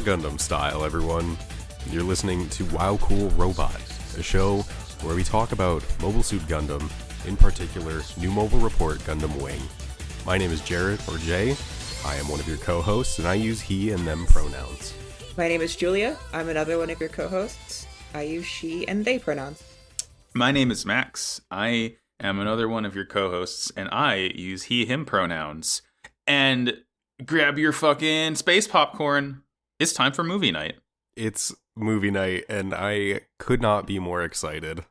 Gundam style, everyone. You're listening to Wow Cool Robot, a show where we talk about Mobile Suit Gundam, in particular, New Mobile Report Gundam Wing. My name is Jared, or Jay. I am one of your co-hosts, and I use he and them pronouns. My name is Julia. I'm another one of your co-hosts. I use she and they pronouns. My name is Max. I am another one of your co-hosts, and I use he, him pronouns. And grab your fucking space popcorn. It's time for movie night. It's movie night, and I could not be more excited.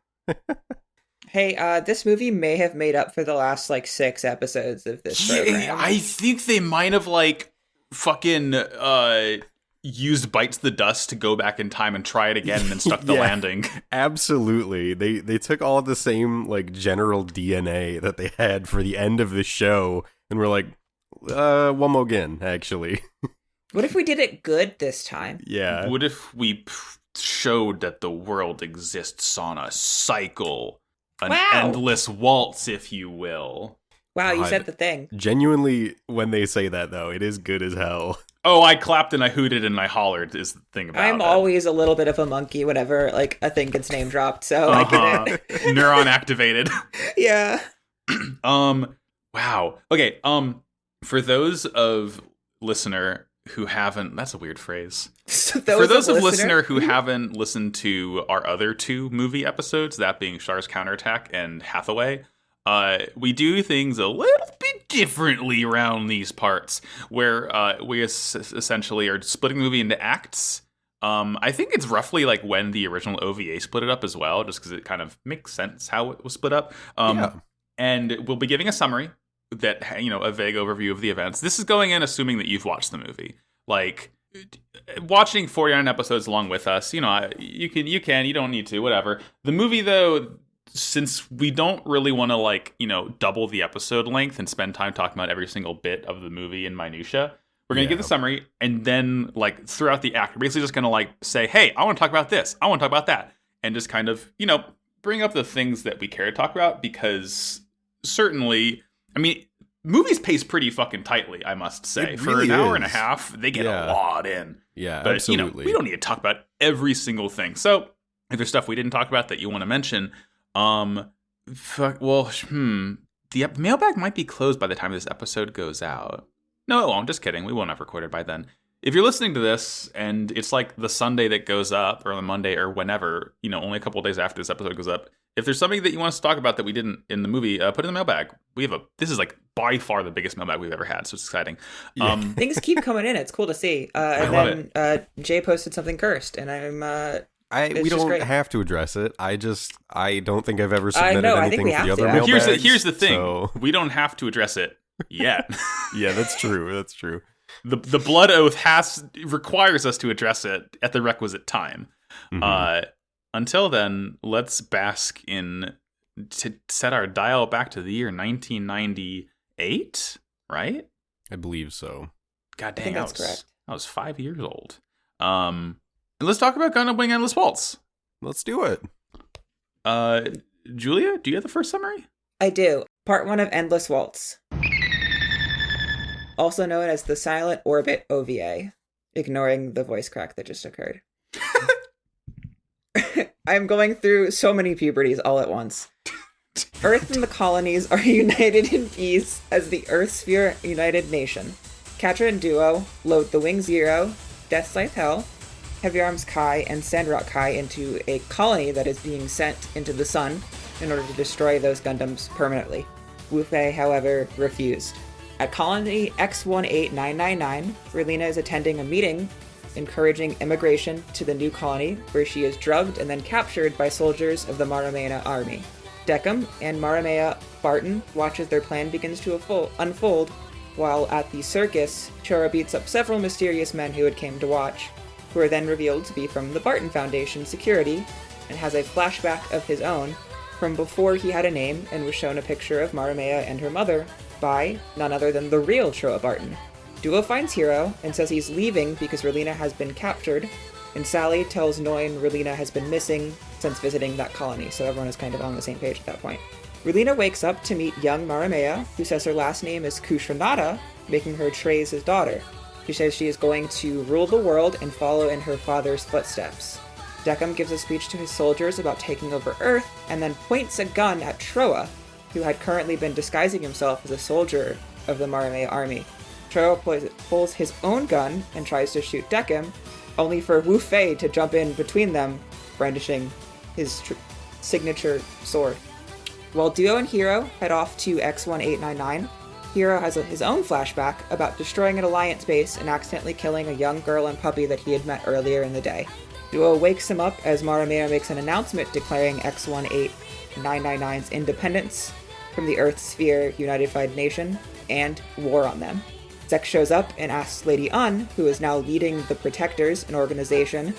Hey, this movie may have made up for the last, 6 episodes of this program. I think they might have, fucking used Bites the Dust to go back in time and try it again and then stuck the landing. Absolutely. They took all the same, general DNA that they had for the end of the show, and were like, one more again, actually. What if we did it good this time? Yeah. What if we showed that the world exists on a cycle? An endless waltz, if you will. Wow, you said the thing. Genuinely, when they say that, though, it is good as hell. Oh, I clapped and I hooted and I hollered is the thing about it. I'm always a little bit of a monkey whenever, a thing gets name dropped, so I get it. Neuron activated. Yeah. Wow. Okay, for those of listener who haven't, that's a weird phrase. For those of listener who haven't listened to our other 2 movie episodes, that being Char's Counterattack and Hathaway, we do things a little bit differently around these parts, where we essentially are splitting the movie into acts. I think it's roughly like when the original OVA split it up as well, just because it kind of makes sense how it was split up. And we'll be giving a summary that, a vague overview of the events. This is going in assuming that you've watched the movie. Watching 49 episodes along with us, you don't need to, whatever. The movie, though, since we don't really want to, double the episode length and spend time talking about every single bit of the movie in minutia, we're going to give the summary, and then, throughout the act, we're basically just going to, say, hey, I want to talk about this, I want to talk about that, and just kind of, bring up the things that we care to talk about, because certainly, movies pace pretty fucking tightly, I must say. For an hour and a half, they get a lot in. Yeah, but, absolutely. We don't need to talk about every single thing. So, if there's stuff we didn't talk about that you want to mention, the mailbag might be closed by the time this episode goes out. No, it won't. Just kidding. We won't have recorded by then. If you're listening to this and it's the Sunday that goes up, or the Monday, or whenever, only a couple of days after this episode goes up, if there's something that you want us to talk about that we didn't in the movie, put it in the mailbag. This is by far the biggest mailbag we've ever had, so it's exciting. Yeah. Things keep coming in. It's cool to see. And then Jay posted something cursed, and we don't have to address it. I don't think I've ever submitted anything for the other to. mailbags. Here's the thing. So. We don't have to address it yet. Yeah, that's true. That's true. The blood oath requires us to address it at the requisite time. Mm-hmm. Until then, let's bask in to set our dial back to the year 1998, right? I believe so. I God dang, think that's correct. I was 5 years old. And let's talk about Gundam Wing Endless Waltz. Let's do it. Julia, do you have the first summary? I do. Part 1 of Endless Waltz. Also known as the Silent Orbit OVA. Ignoring the voice crack that just occurred. I'm going through so many puberties all at once. Earth and the colonies are united in peace as the Earthsphere United Nation. Catra and Duo load the Wing Zero, Death Scythe Hell, Heavy Arms Kai, and Sandrock Kai into a colony that is being sent into the sun in order to destroy those Gundams permanently. Wu Fei, however, refused. At Colony X18999, Relina is attending a meeting encouraging immigration to the new colony, where she is drugged and then captured by soldiers of the Maramea army. Deckham and Maramea Barton watch as their plan begins to unfold, while at the circus, Chora beats up several mysterious men who had came to watch, who are then revealed to be from the Barton Foundation security, and has a flashback of his own from before he had a name and was shown a picture of Maramea and her mother by none other than the real Chora Barton. Duo finds Hiro and says he's leaving because Relina has been captured, and Sally tells Noin Relina has been missing since visiting that colony, so everyone is kind of on the same page at that point. Relina wakes up to meet young Maramea, who says her last name is Kushranada, making her Trey's daughter. She says she is going to rule the world and follow in her father's footsteps. Decim gives a speech to his soldiers about taking over Earth, and then points a gun at Troa, who had currently been disguising himself as a soldier of the Marame army. Troa pulls his own gun and tries to shoot Decim, only for Wu Fei to jump in between them, brandishing his signature sword. While Duo and Hiro head off to X1899, Hiro has his own flashback about destroying an Alliance base and accidentally killing a young girl and puppy that he had met earlier in the day. Duo wakes him up as Maramea makes an announcement declaring X18999's independence from the Earth Sphere Unified Nation and war on them. Zek shows up and asks Lady Un, who is now leading the Protectors, an organization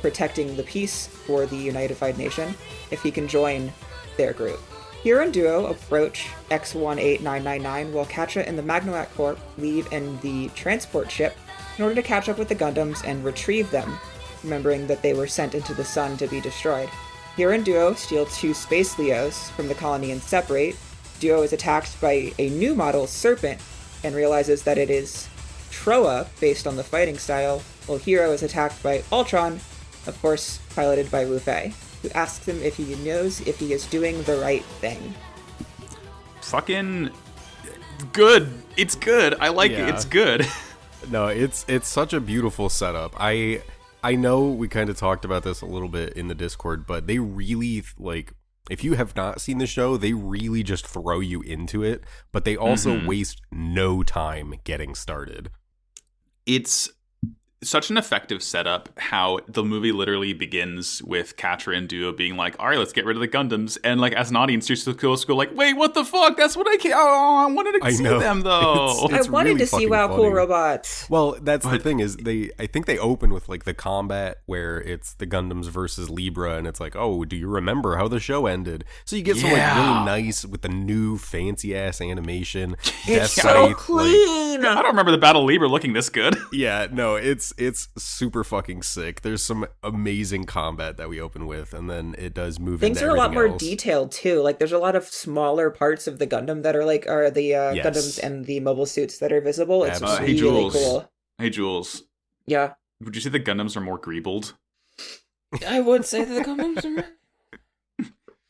protecting the peace for the Unified Nation, if he can join their group. Hiro and Duo approach X18999 while Katja and the Magnoac Corps leave in the transport ship in order to catch up with the Gundams and retrieve them, remembering that they were sent into the sun to be destroyed. Hiro and Duo steal 2 Space Leos from the colony and separate. Duo is attacked by a new model Serpent and realizes that it is Troa based on the fighting style, while Hiro is attacked by Ultron, of course piloted by Wu Fei, who asks him if he knows if he is doing the right thing. Fucking good. It's good. I like it. It's good. No, it's such a beautiful setup. I know we kind of talked about this a little bit in the Discord, but they really, like, if you have not seen the show, they really just throw you into it, but they also waste no time getting started. It's such an effective setup how the movie literally begins with Catra and Duo being like, all right, let's get rid of the Gundams. And like, as an audience, you're supposed to go like, wait, what the fuck? That's what I wanted to see them though. It's I wanted really to see Wow funny. Cool Robots. Well, that's the thing is I think they open with like the combat where it's the Gundams versus Libra, and it's like, oh, do you remember how the show ended? So you get some like really nice with the new fancy ass animation. It's so clean. I don't remember the Battle of Libra looking this good. Yeah, no, it's super fucking sick. There's some amazing combat that we open with, and then it does move Things into are a lot more else. detailed too. Like there's a lot of smaller parts of the Gundam that are the Gundams and the mobile suits that are visible. It's Hey, really Jules. cool. Hey, Jules. Yeah. Would you say the Gundams are more greebled? I would say that the Gundams are.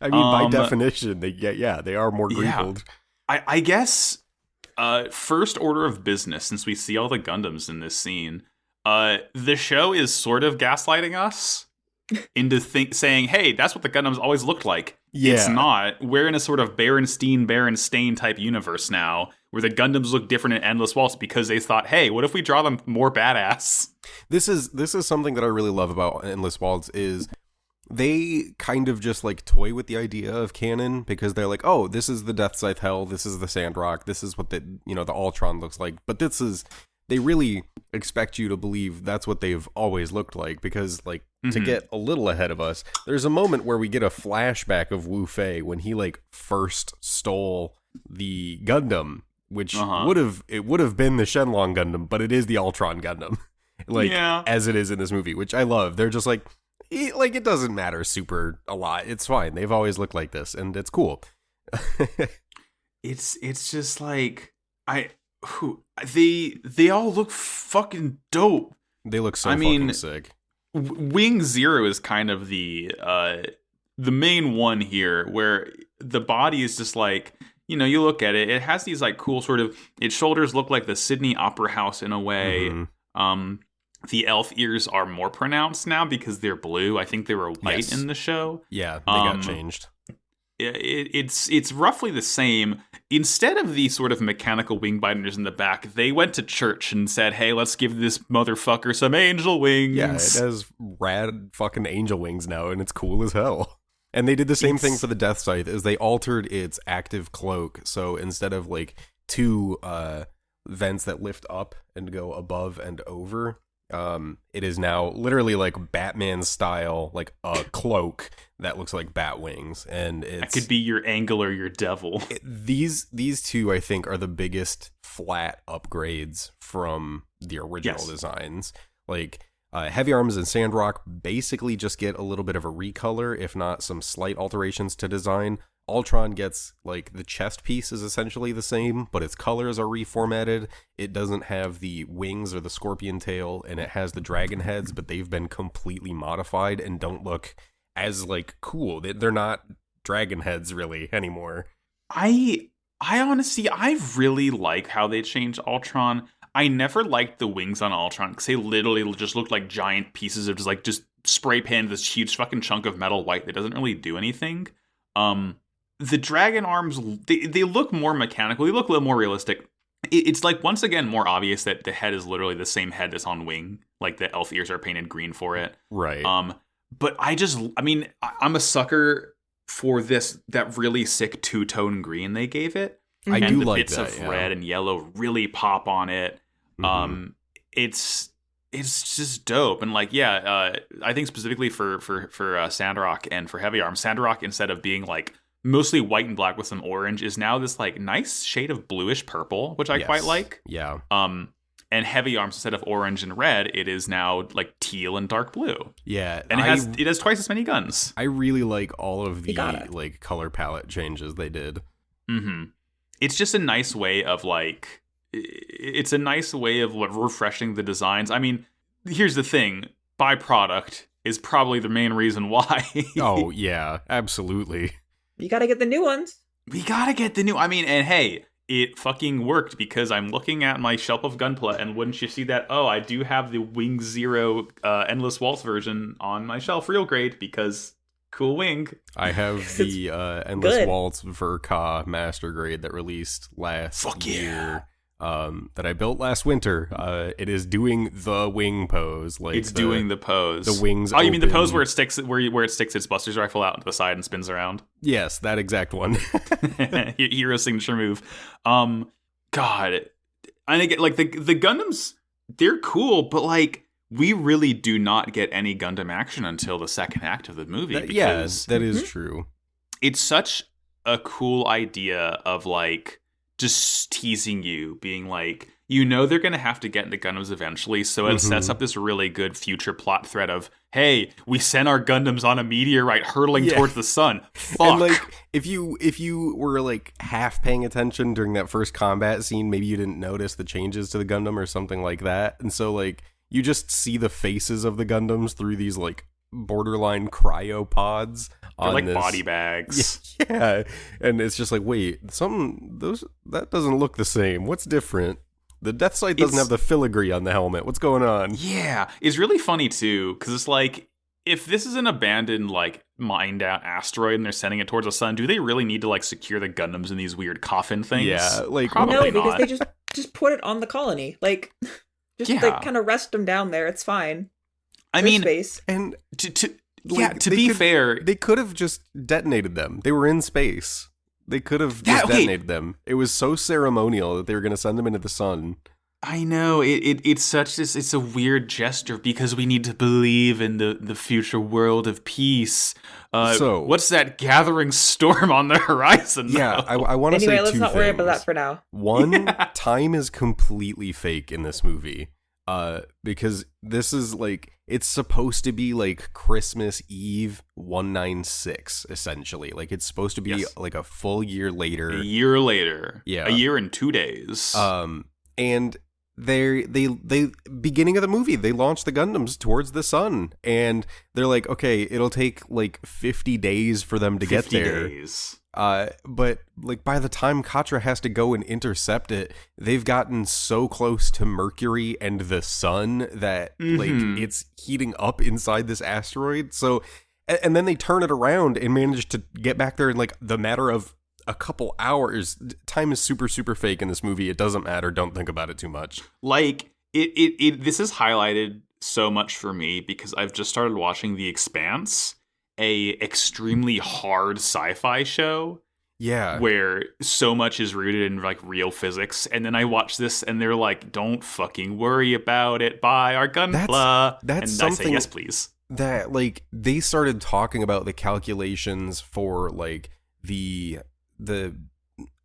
I mean, by definition, they are more greebled. I guess first order of business, since we see all the Gundams in this scene, the show is sort of gaslighting us into saying, hey, that's what the Gundams always looked like. Yeah. It's not. We're in a sort of Berenstain type universe now, where the Gundams look different in Endless Waltz because they thought, hey, what if we draw them more badass? This is something that I really love about Endless Waltz is they kind of just like toy with the idea of canon because they're like, oh, this is the Death Scythe Hell, this is the Sandrock, this is what the Ultron looks like. But they really expect you to believe that's what they've always looked like because, like, to get a little ahead of us, there's a moment where we get a flashback of Wu Fei when he, like, first stole the Gundam, which would have been the Shenlong Gundam, but it is the Ultron Gundam, as it is in this movie, which I love. They're just like, it doesn't matter super a lot. It's fine. They've always looked like this, and it's cool. It's just like, they all look fucking dope. They look so fucking sick. Wing Zero is kind of the main one here, where the body is just like, you look at it, it has these like cool sort of, its shoulders look like the Sydney Opera House in a way. The elf ears are more pronounced now because they're blue. I think they were white in the show. Yeah, they got changed. It's roughly the same. Instead of the sort of mechanical wing binders in the back, they went to church and said, hey, let's give this motherfucker some angel wings. Yeah, it has rad fucking angel wings now, and it's cool as hell. And they did the same thing for the Death Scythe, is they altered its active cloak. So instead of like 2 vents that lift up and go above and over, it is now literally like Batman style, like a cloak that looks like bat wings, and that could be your Angle or your Devil. These 2, I think, are the biggest flat upgrades from the original designs. Like Heavy Arms and Sandrock basically just get a little bit of a recolor, if not some slight alterations to design. Ultron gets, like, the chest piece is essentially the same, but its colors are reformatted. It doesn't have the wings or the scorpion tail, and it has the dragon heads, but they've been completely modified and don't look as, like, cool. They're not dragon heads, really, anymore. I honestly, I really like how they changed Ultron. I never liked the wings on Ultron, because they literally just looked like giant pieces of just spray painted this huge fucking chunk of metal white that doesn't really do anything. The dragon arms, they look more mechanical. They look a little more realistic. It's like, once again, more obvious that the head is literally the same head that's on Wing. Like, the elf ears are painted green for it. Right. But I'm a sucker for that really sick two-tone green they gave it. I and do the like bits that, of red and yellow really pop on it. It's just dope. And like, I think specifically for Sandrock and for Heavy Arm, Sandrock, instead of being like mostly white and black with some orange, is now this like nice shade of bluish purple, which I quite like. Yeah. And Heavy Arms, instead of orange and red, it is now like teal and dark blue. Yeah. And it has twice as many guns. I really like all of the like color palette changes they did. It's just a nice way of like, it's a nice way of refreshing the designs. I mean, here's the thing: byproduct is probably the main reason why. Oh yeah, absolutely. You gotta get the new ones. We gotta get the new. I mean, and hey, it fucking worked, because I'm looking at my shelf of Gunpla, and wouldn't you see that? Oh, I do have the Wing Zero Endless Waltz version on my shelf, real great, because cool Wing. I have the Endless Waltz Verka Master Grade that released last year. That I built last winter. It is doing the wing pose. Like, it's doing the pose. The wings. Oh, you mean the pose where it sticks its Buster's rifle out to the side and spins around? Yes, that exact one. Hero signature move. God, and again, like the Gundams, they're cool, but like, we really do not get any Gundam action until the second act of the movie. Yes, that is true. It's such a cool idea of like just teasing you, being like, they're going to have to get into Gundams eventually, so it sets up this really good future plot thread of, hey, we sent our Gundams on a meteorite hurtling towards the sun. Fuck. And like, if you were like half paying attention during that first combat scene, maybe you didn't notice the changes to the Gundam or something like that, and so like you just see the faces of the Gundams through these like borderline cryopods. They're like body bags. Yeah, and it's just like, wait, that doesn't look the same. What's different? The Death Sight doesn't have the filigree on the helmet. What's going on? Yeah, it's really funny too, because it's like, if this is an abandoned like mined out asteroid and they're sending it towards the sun, do they really need to like secure the Gundams in these weird coffin things? Yeah, like probably no, not. Because they just put it on the colony, like like kind of rest them down there. It's fine. I mean, space. And to be fair, they could have just detonated them. They were in space. They could have just detonated them. It was so ceremonial that they were going to send them into the sun. I know, it's a weird gesture, because we need to believe in the future world of peace. So what's that gathering storm on the horizon? Yeah, I want to say two things. Anyway, let's not worry about that for now. One, time is completely fake in this movie. Because this is like, it's supposed to be like Christmas Eve 196, essentially. Like, it's supposed to be like a full year later. A year later. Yeah. A year and 2 days. And they beginning of the movie, they launch the Gundams towards the sun, and they're like, okay, it'll take like 50 days for them to get there. 50 days. But like, by the time Katra has to go and intercept it, they've gotten so close to Mercury and the sun that like it's heating up inside this asteroid. So, and then they turn it around and manage to get back there in like the matter of a couple hours. Time is super, super fake in this movie. It doesn't matter. Don't think about it too much. Like, this is highlighted so much for me because I've just started watching The Expanse, a extremely hard sci-fi show. Yeah. Where so much is rooted in like real physics. And then I watch this and they're like, don't fucking worry about it. Buy our Gunpla. That's and something I say, yes, please. That like, they started talking about the calculations for like the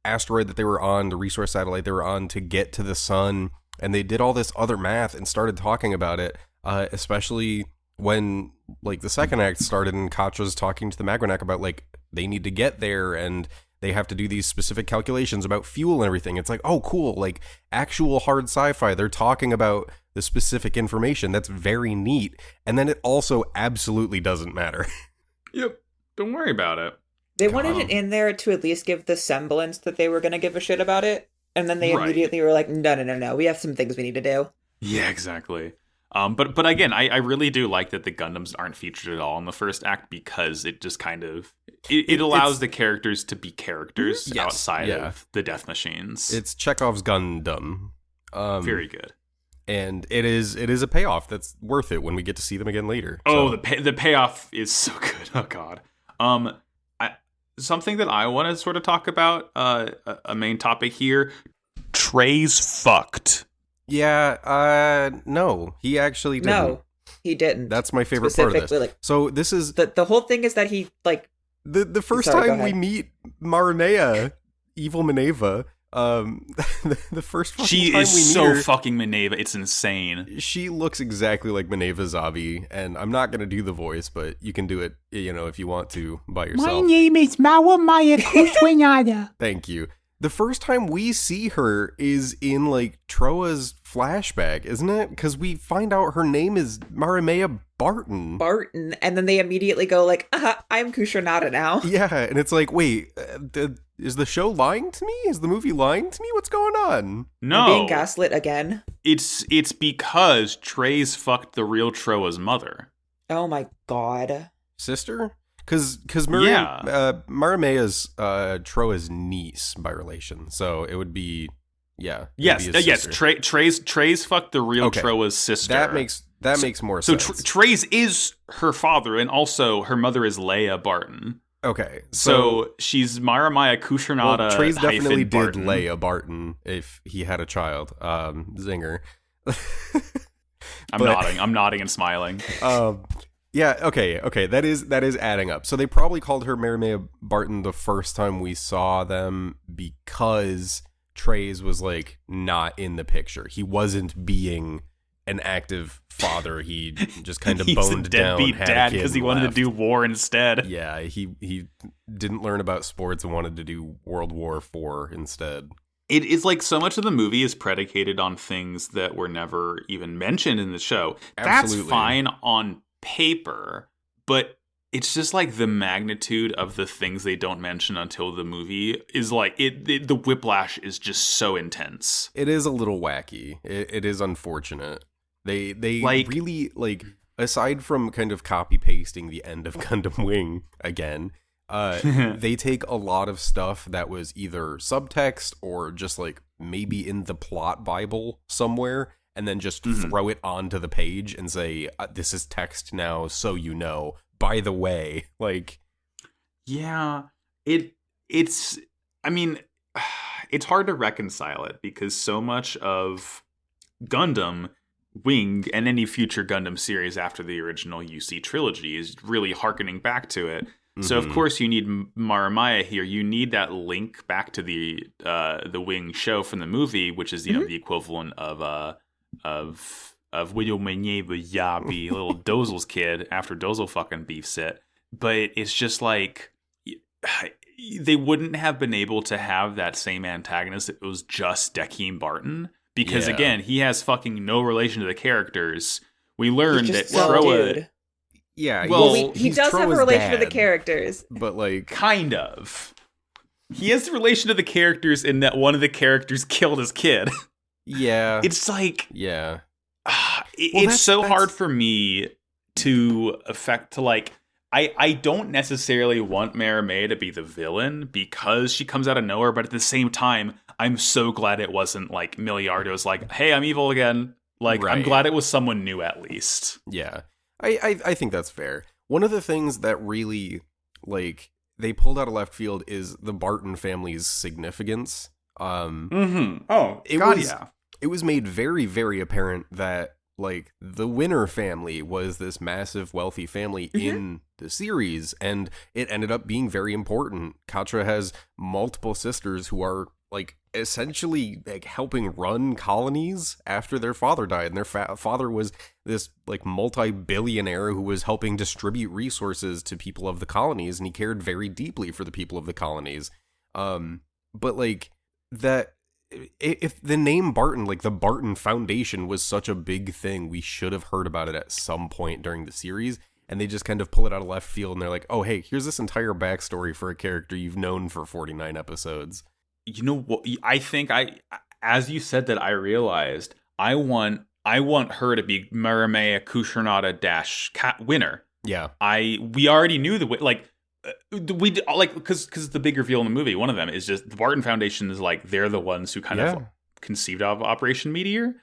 asteroid that they were on, the resource satellite they were on, to get to the sun. And they did all this other math and started talking about it, especially when like the second act started and Katra's talking to the Magrenak about like they need to get there, and they have to do these specific calculations about fuel and everything. It's like, oh, cool, like actual hard sci-fi. They're talking about the specific information. That's very neat. And then it also absolutely doesn't matter. Yep. Don't worry about it. They wanted it in there to at least give the semblance that they were going to give a shit about it. And then they immediately were like, no. We have some things we need to do. Yeah, exactly. But again, I really do like that the Gundams aren't featured at all in the first act, because it just kind of it allows the characters to be characters outside of the death machines. It's Chekhov's Gundam. Very good. And it is a payoff that's worth it when we get to see them again later. Oh, the payoff is so good. Oh God. Something that I want to sort of talk about, a main topic here. Trey's fucked. Yeah, no, he actually didn't. No, he didn't. That's my favorite part of this. Like, so this is... The whole thing is that he, like... The first time we meet Marinea, evil Minerva, the first fucking she time is we meet so her, fucking Minerva, it's insane. She looks exactly like Minerva Zabi, and I'm not going to do the voice, but you can do it, if you want to, by yourself. My name is Mawamaya Kushwanada. Thank you. The first time we see her is in, like, Troa's flashback, isn't it? Because we find out her name is Marimea Barton. And then they immediately go, like, I'm Kushernada now. Yeah, and it's like, wait, is the show lying to me? Is the movie lying to me? What's going on? No. I'm being gaslit again. It's because Trey's fucked the real Troa's mother. Oh my God. Sister? Because Marimea's Troa's niece by relation, so it would be yes. Trey's fucked the real Troa's sister. That makes more sense. So Trey's is her father, and also her mother is Leia Barton. Okay, so she's Marimaya Kushernada. Well, Trey's definitely did Barton. Leia Barton if he had a child. Zinger. I'm nodding and smiling. Yeah, okay, that is adding up. So they probably called her Marimea Barton the first time we saw them because Trey's was, like, not in the picture. He wasn't being an active father. He just kind of boned down, deadbeat had dad a kid, because he wanted to do war instead. Yeah, he didn't learn about sports and wanted to do World War IV instead. It is like so much of the movie is predicated on things that were never even mentioned in the show. Absolutely. That's fine on paper, but it's just like the magnitude of the things they don't mention until the movie is like the whiplash is just so intense. It is a little wacky. It is unfortunate. They like, really, like, aside from kind of copy pasting the end of Gundam Wing again, they take a lot of stuff that was either subtext or just, like, maybe in the plot Bible somewhere, and then just throw it onto the page and say, this is text now, so you know. By the way, like... Yeah, it's... I mean, it's hard to reconcile it, because so much of Gundam, Wing, and any future Gundam series after the original UC trilogy is really hearkening back to it. So, of course, you need Marimaya here. You need that link back to the Wing show from the movie, which is, the equivalent of William Menyewa Yabi, little Dozel's kid, after Dozel fucking beefs it. But it's just like, they wouldn't have been able to have that same antagonist if it was just Dakeem Barton. Because, again, he has fucking no relation to the characters. We learned that Troa... Yeah, well, he does have a relation to the characters. But, like... Kind of. He has a relation to the characters in that one of the characters killed his kid. Yeah. It's like... Yeah. It's so hard for me to I don't necessarily want Marimea to be the villain because she comes out of nowhere, but at the same time, I'm so glad it wasn't like Miliardo's like, hey, I'm evil again. Like, right. I'm glad it was someone new at least. Yeah. I think that's fair. One of the things that really, like, they pulled out of left field is the Barton family's significance. Oh, yeah. It was made very, very apparent that, like, the Winner family was this massive, wealthy family in the series, and it ended up being very important. Katra has multiple sisters who are like essentially like helping run colonies after their father died, and their father was this like multi-billionaire who was helping distribute resources to people of the colonies, and he cared very deeply for the people of the colonies. But like that, if the name Barton, like the Barton Foundation, was such a big thing, we should have heard about it at some point during the series. And they just kind of pull it out of left field, and they're like, oh, hey, here's this entire backstory for a character you've known for 49 episodes. You know what? I think as you said that, I realized I want her to be Maramea Kushernada - winner. Yeah. We already knew because the big reveal in the movie, one of them is just the Barton Foundation is like, they're the ones who kind of conceived of Operation Meteor.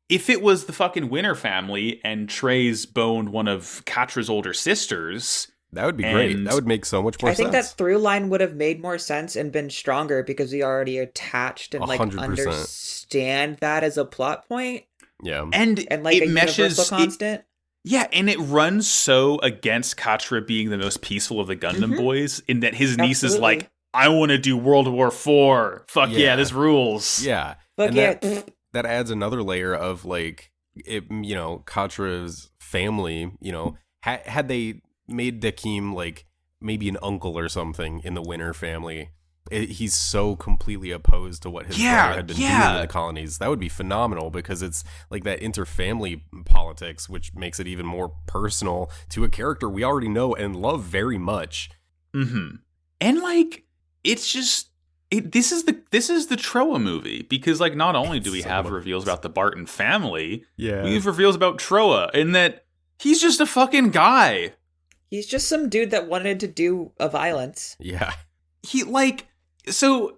If it was the fucking Winter family and Trey's boned one of Katra's older sisters, that would be great. That would make so much more sense. I think that through line would have made more sense and been stronger because we already attached and 100%. Understand that as a plot point. Yeah. And like it a meshes universal constant. And it runs so against Katra being the most peaceful of the Gundam boys, in that his niece is like, I want to do World War IV. Fuck yeah, this rules. Yeah. Fuck yeah. That adds another layer of like, Katra's family, had they made Dakeem like maybe an uncle or something in the Winter family, he's so completely opposed to what his brother had been doing in the colonies. That would be phenomenal, because it's like that interfamily politics, which makes it even more personal to a character we already know and love very much. Mm-hmm. And like, it's just... This is the Troa movie, because like not only do we have reveals about the Barton family, we have reveals about Troa, and that he's just a fucking guy. He's just some dude that wanted to do a violence. Yeah. He like, so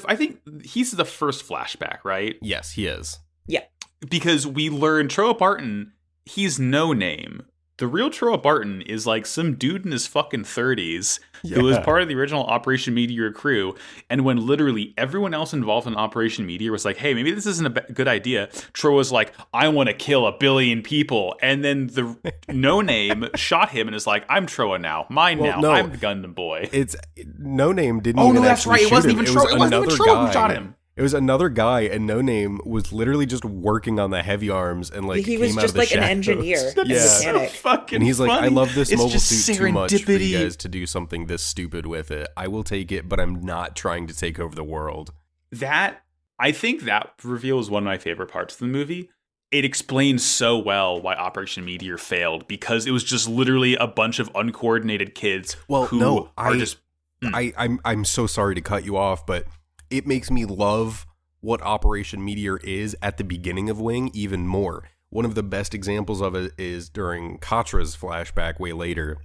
I think he's the first flashback, right? Yes, he is. Yeah. Because we learn Troa Barton, he's no name. The real Troa Barton is like some dude in his fucking 30s who was part of the original Operation Meteor crew. And when literally everyone else involved in Operation Meteor was like, hey, maybe this isn't a good idea, Troa was like, I want to kill 1 billion people. And then the No Name shot him and is like, I'm Troa now. No. I'm the Gundam boy. It's No Name didn't even that's right. It wasn't even Troa. It wasn't even Troa who shot him. It was another guy, and No Name was literally just working on the heavy arms, and like he was just like an engineer, mechanic. So and he's funny. Like, I love this mobile suit too much for you guys to do something this stupid with it. I will take it, but I'm not trying to take over the world. I think that reveal is one of my favorite parts of the movie. It explains so well why Operation Meteor failed, because it was just literally a bunch of uncoordinated kids. I'm so sorry to cut you off, but it makes me love what Operation Meteor is at the beginning of Wing even more. One of the best examples of it is during Katra's flashback way later,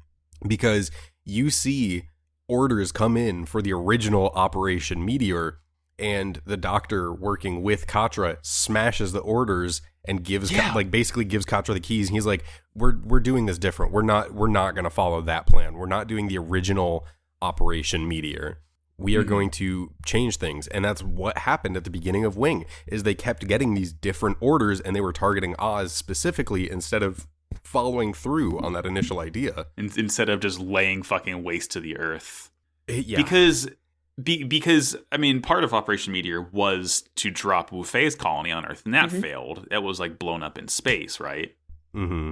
because you see orders come in for the original Operation Meteor, and the doctor working with Katra smashes the orders and basically gives Katra the keys, and he's like, we're doing this different. We're not going to follow that plan. We're not doing the original Operation Meteor. We are going to change things. And that's what happened at the beginning of Wing, is they kept getting these different orders, and they were targeting Oz specifically instead of following through on that initial idea. Instead of just laying fucking waste to the earth. Yeah. Because I mean, part of Operation Meteor was to drop Wu Fei's colony on Earth, and that failed. It was like blown up in space, right? Mm-hmm.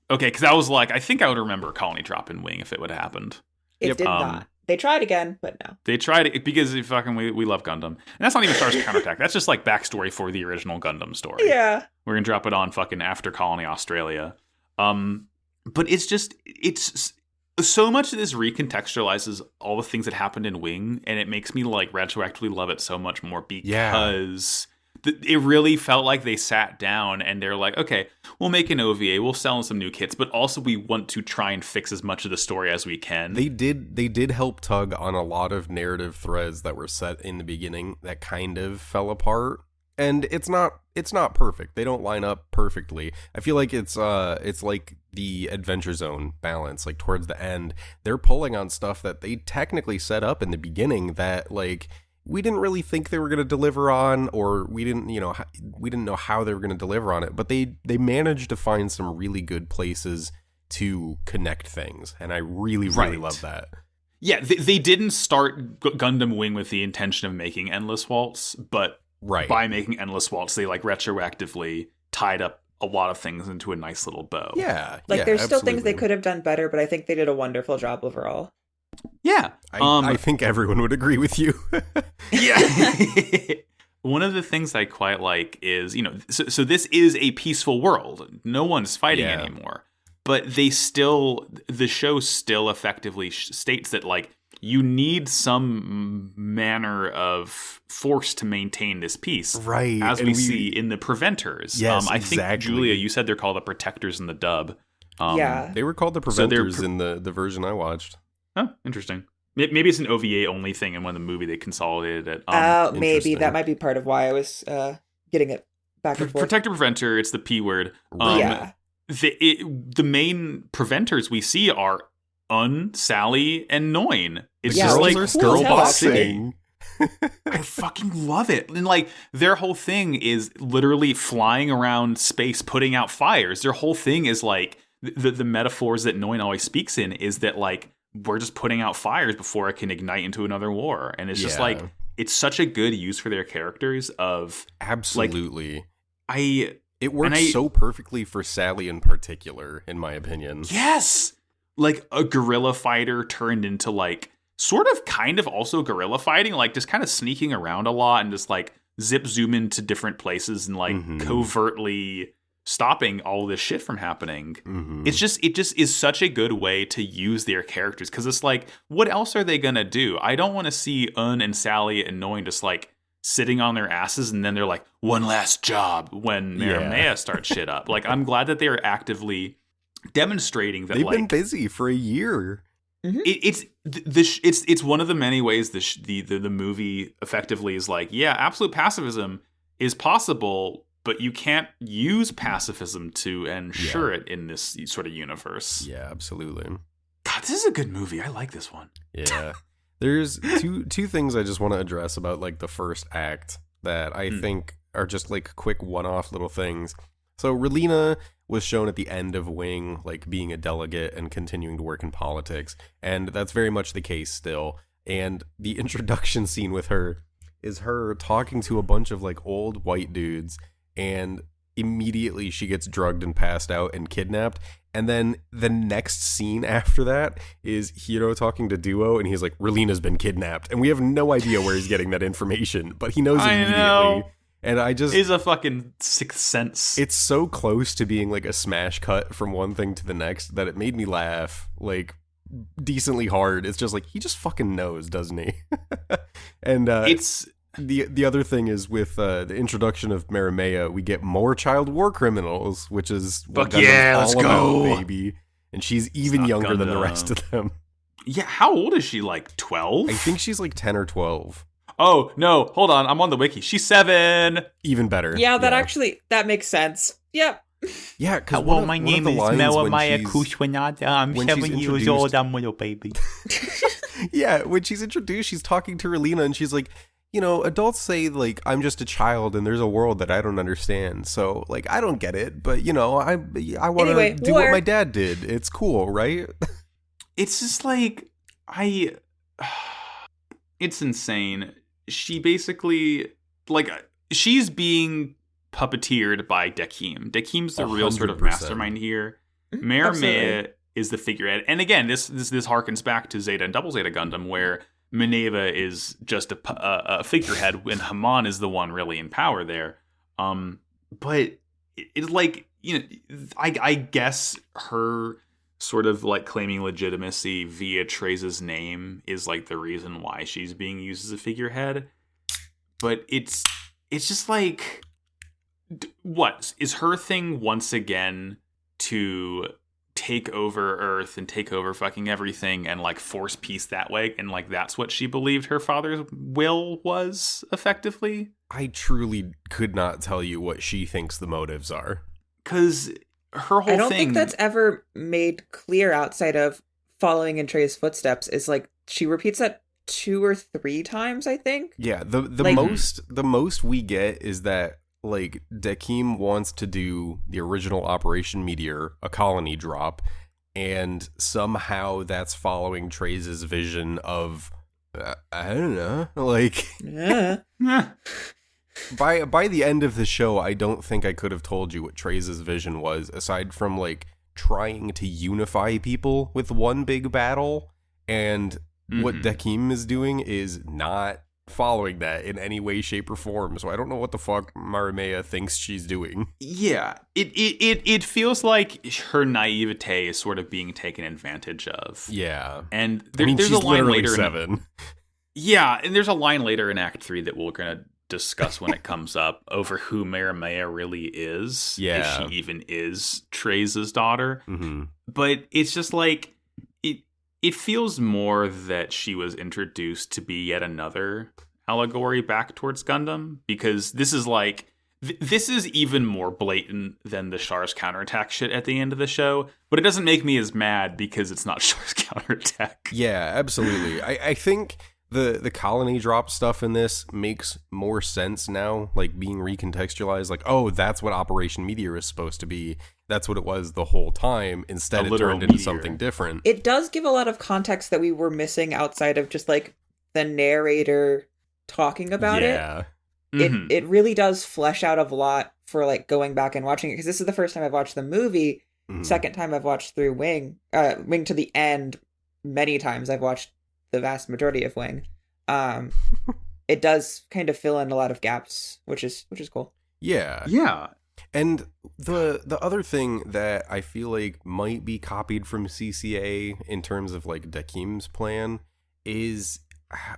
Okay, because I was like, I think I would remember a colony drop in Wing if it would have happened. It did not. They tried again, but no. They tried it because we love Gundam. And that's not even Stars Counterattack. That's just like backstory for the original Gundam story. Yeah. We're going to drop it on fucking after Colony Australia. But it's so much of this recontextualizes all the things that happened in Wing, and it makes me like retroactively love it so much more, because it really felt like they sat down and they're like, okay, we'll make an OVA, we'll sell some new kits, but also we want to try and fix as much of the story as we can. They did help tug on a lot of narrative threads that were set in the beginning that kind of fell apart. And it's not perfect. They don't line up perfectly. I feel like it's like the Adventure Zone balance. Like towards the end, they're pulling on stuff that they technically set up in the beginning that like we didn't really think they were going to deliver on, or we didn't know how they were going to deliver on it. But they managed to find some really good places to connect things, and I really love that. Yeah, they didn't start Gundam Wing with the intention of making Endless Waltz, but by making Endless Waltz, they like retroactively tied up a lot of things into a nice little bow. Yeah. Like there's still things they could have done better, but I think they did a wonderful job overall. Yeah. I think everyone would agree with you. Yeah. One of the things I quite like is, so this is a peaceful world. No one's fighting anymore. But the show still effectively states that, like, you need some manner of force to maintain this peace. Right. As we see in the Preventers. Yes, I exactly. think, Julia, you said they're called the Protectors in the dub. They were called the Preventers in the version I watched. Oh, interesting. Maybe it's an OVA only thing, and when the movie they consolidated it. Maybe. That might be part of why I was getting it back and forth. Protector, Preventer, it's the P word. Yeah. The main preventers we see are Sally, and Noin. It's just girls like are girl boxing. I fucking love it. And like their whole thing is literally flying around space, putting out fires. Their whole thing is like the metaphors that Noin always speaks in is that like we're just putting out fires before it can ignite into another war. And it's just like it's such a good use for their characters of absolutely. It works so perfectly for Sally in particular, in my opinion. Yes! Like a guerrilla fighter turned into like sort of kind of also guerrilla fighting, like just kind of sneaking around a lot and just like zoom into different places and like covertly stopping all this shit from happening. It just is such a good way to use their characters because it's like, what else are they gonna do? I don't want to see and Sally and Noin just like sitting on their asses and then they're like, one last job when Maramea starts shit up. Like, I'm glad that they are actively demonstrating that they've been busy for a year. It's one of the many ways the movie effectively is like, yeah, absolute pacifism is possible, but you can't use pacifism to ensure it in this sort of universe. Yeah, absolutely. God, this is a good movie. I like this one. Yeah. There's two things I just want to address about like the first act that I think are just like quick one-off little things. So Relina was shown at the end of Wing, like being a delegate and continuing to work in politics, and that's very much the case still. And the introduction scene with her is her talking to a bunch of like old white dudes, and immediately she gets drugged and passed out and kidnapped. And then the next scene after that is Hiro talking to Duo, and he's like, Relina's been kidnapped. And we have no idea where he's getting that information, but he knows immediately. Know. And I just... It's a fucking sixth sense. It's so close to being like a smash cut from one thing to the next that it made me laugh, like, decently hard. It's just like, he just fucking knows, doesn't he? And it's... The other thing is with the introduction of Maramea, we get more child war criminals, which is what Gundam's all about, baby. And she's even younger than the rest of them. Yeah, how old is she? Like 12? I think she's like 10 or 12. Oh, no, hold on. I'm on the wiki. She's 7. Even better. Yeah, that makes sense. Yep. Yeah, because my name is Maramea Kushwanada. I'm 7 years old. I'm a little baby. Yeah, when she's introduced, she's talking to Relina, and she's like, you know, adults say, like, I'm just a child and there's a world that I don't understand. So, like, I don't get it. But, you know, I want to do what my dad did. It's cool, right? It's just like, it's insane. She basically, like, she's being puppeteered by Dakeem. Dakeem's the 100%. Real sort of mastermind here. Maramea is the figurehead. And again, this harkens back to Zeta and Double Zeta Gundam, where Minerva is just a figurehead and Haman is the one really in power there. But it's like, you know, I guess her sort of like claiming legitimacy via Treza's name is like the reason why she's being used as a figurehead. But it's just like, what is her thing once again to take over Earth and take over fucking everything and like force peace that way, and like that's what she believed her father's will was effectively? I truly could not tell you what she thinks the motives are, because her whole thing, I don't think that's ever made clear outside of following in Trey's footsteps. Is like she repeats that 2 or 3 times, I think. Yeah, the most we get is that like Dakeem wants to do the original Operation Meteor, a colony drop, and somehow that's following Treize's vision of I don't know, like by the end of the show, I don't think I could have told you what Treize's vision was, aside from like trying to unify people with one big battle, and what Dakim is doing is not following that in any way, shape, or form. So I don't know what the fuck Marimea thinks she's doing. Yeah, it feels like her naivete is sort of being taken advantage of. Yeah, and there's a line later. 7. Yeah, and there's a line later in Act 3 that we're gonna discuss when it comes up over who Marimea really is. Yeah, if she even is Treize's daughter. Mm-hmm. But it's just like it feels more that she was introduced to be yet another allegory back towards Gundam, because this is like this is even more blatant than the Char's counterattack shit at the end of the show, but it doesn't make me as mad because it's not Char's counterattack. Yeah, absolutely. I think the colony drop stuff in this makes more sense now, like being recontextualized, like, oh, that's what Operation Meteor is supposed to be. That's what it was the whole time. Instead, it turned into something different. It does give a lot of context that we were missing outside of just like the narrator talking about it. Mm-hmm. It really does flesh out a lot for like going back and watching it, because this is the first time I've watched the movie. Second time I've watched through Wing to the end. Many times I've watched the vast majority of Wing. It does kind of fill in a lot of gaps, which is cool. Yeah. And the other thing that I feel like might be copied from CCA in terms of like Dakim's plan is,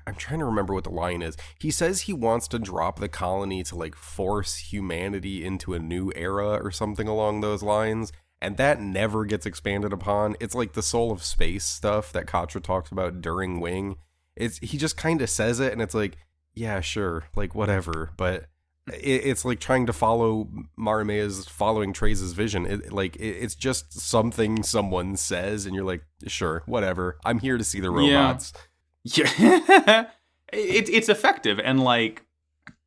I'm trying to remember what the line is. He says he wants to drop the colony to like force humanity into a new era or something along those lines. And that never gets expanded upon. It's like the soul of space stuff that Katra talks about during Wing. He just kind of says it, and it's like, yeah, sure, like whatever. But it's like trying to follow Marimea's following Treize's vision. It's just something someone says, and you're like, sure, whatever. I'm here to see the robots. Yeah. It's effective, and like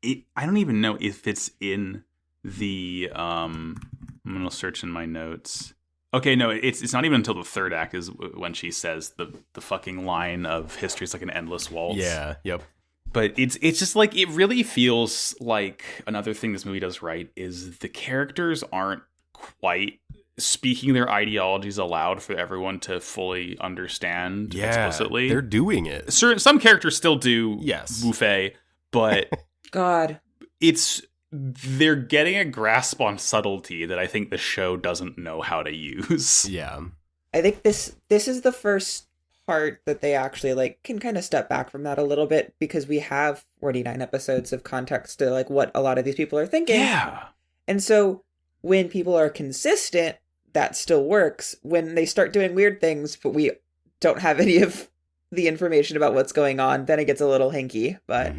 I don't even know if it's in the I'm gonna search in my notes. Okay, no, it's not even until the third act is when she says the fucking line of history is like an endless waltz. Yeah, yep. But it's just like, it really feels like another thing this movie does right is the characters aren't quite speaking their ideologies aloud for everyone to fully understand explicitly. They're doing it. Some characters still do, yes, buffet, but God, they're getting a grasp on subtlety that I think the show doesn't know how to use. Yeah. I think this is the first part that they actually like can kind of step back from that a little bit, because we have 49 episodes of context to like what a lot of these people are thinking. Yeah. And so when people are consistent, that still works. When they start doing weird things, but we don't have any of the information about what's going on, then it gets a little hinky. But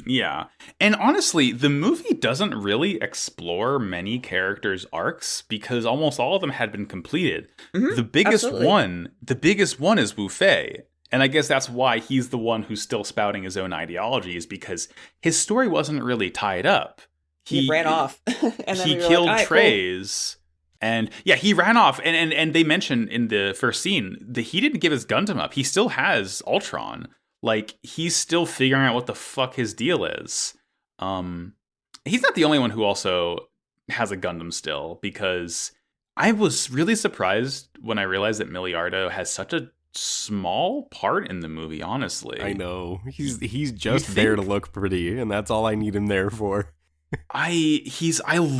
yeah. And honestly, the movie doesn't really explore many characters' arcs because almost all of them had been completed. The biggest one is Wu Fei. And I guess that's why he's the one who's still spouting his own ideologies, because his story wasn't really tied up. He ran off. And then he killed Treize. Cool. And yeah, he ran off, and they mentioned in the first scene that he didn't give his Gundam up. He still has Ultron. Like, he's still figuring out what the fuck his deal is. He's not the only one who also has a Gundam still, because I was really surprised when I realized that Miliardo has such a small part in the movie, honestly. I know. He's just there to look pretty, and that's all I need him there for. I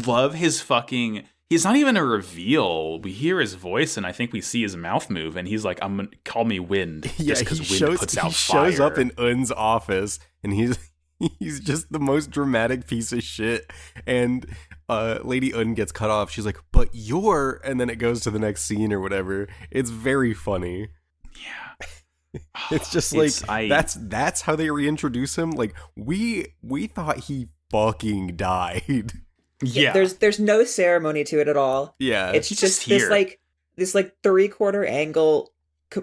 love his fucking... He's not even a reveal. We hear his voice, and I think we see his mouth move, and he's like, "I'm gonna call me Wind." Yeah, just because Wind puts out fire. He shows up in Un's office, and he's just the most dramatic piece of shit. And Lady Un gets cut off. She's like, "But you're," and then it goes to the next scene or whatever. It's very funny. Yeah, it's just that's how they reintroduce him. Like we thought he fucking died. Yeah, there's no ceremony to it at all. Yeah, it's just this 3/4 angle,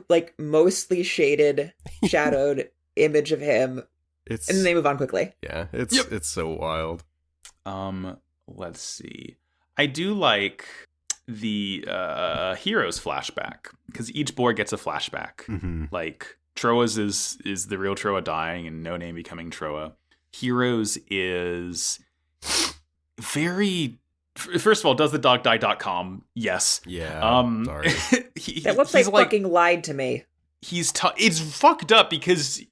like mostly shaded, shadowed image of him. And then they move on quickly. Yeah, it's so wild. Let's see. I do like the hero's flashback, because each boy gets a flashback. Mm-hmm. Like Troa's is the real Troa dying and No Name becoming Troa. Heroes is very. First of all, does the dog die.com? Yes. Yeah. Sorry. That website fucking lied to me. It's fucked up because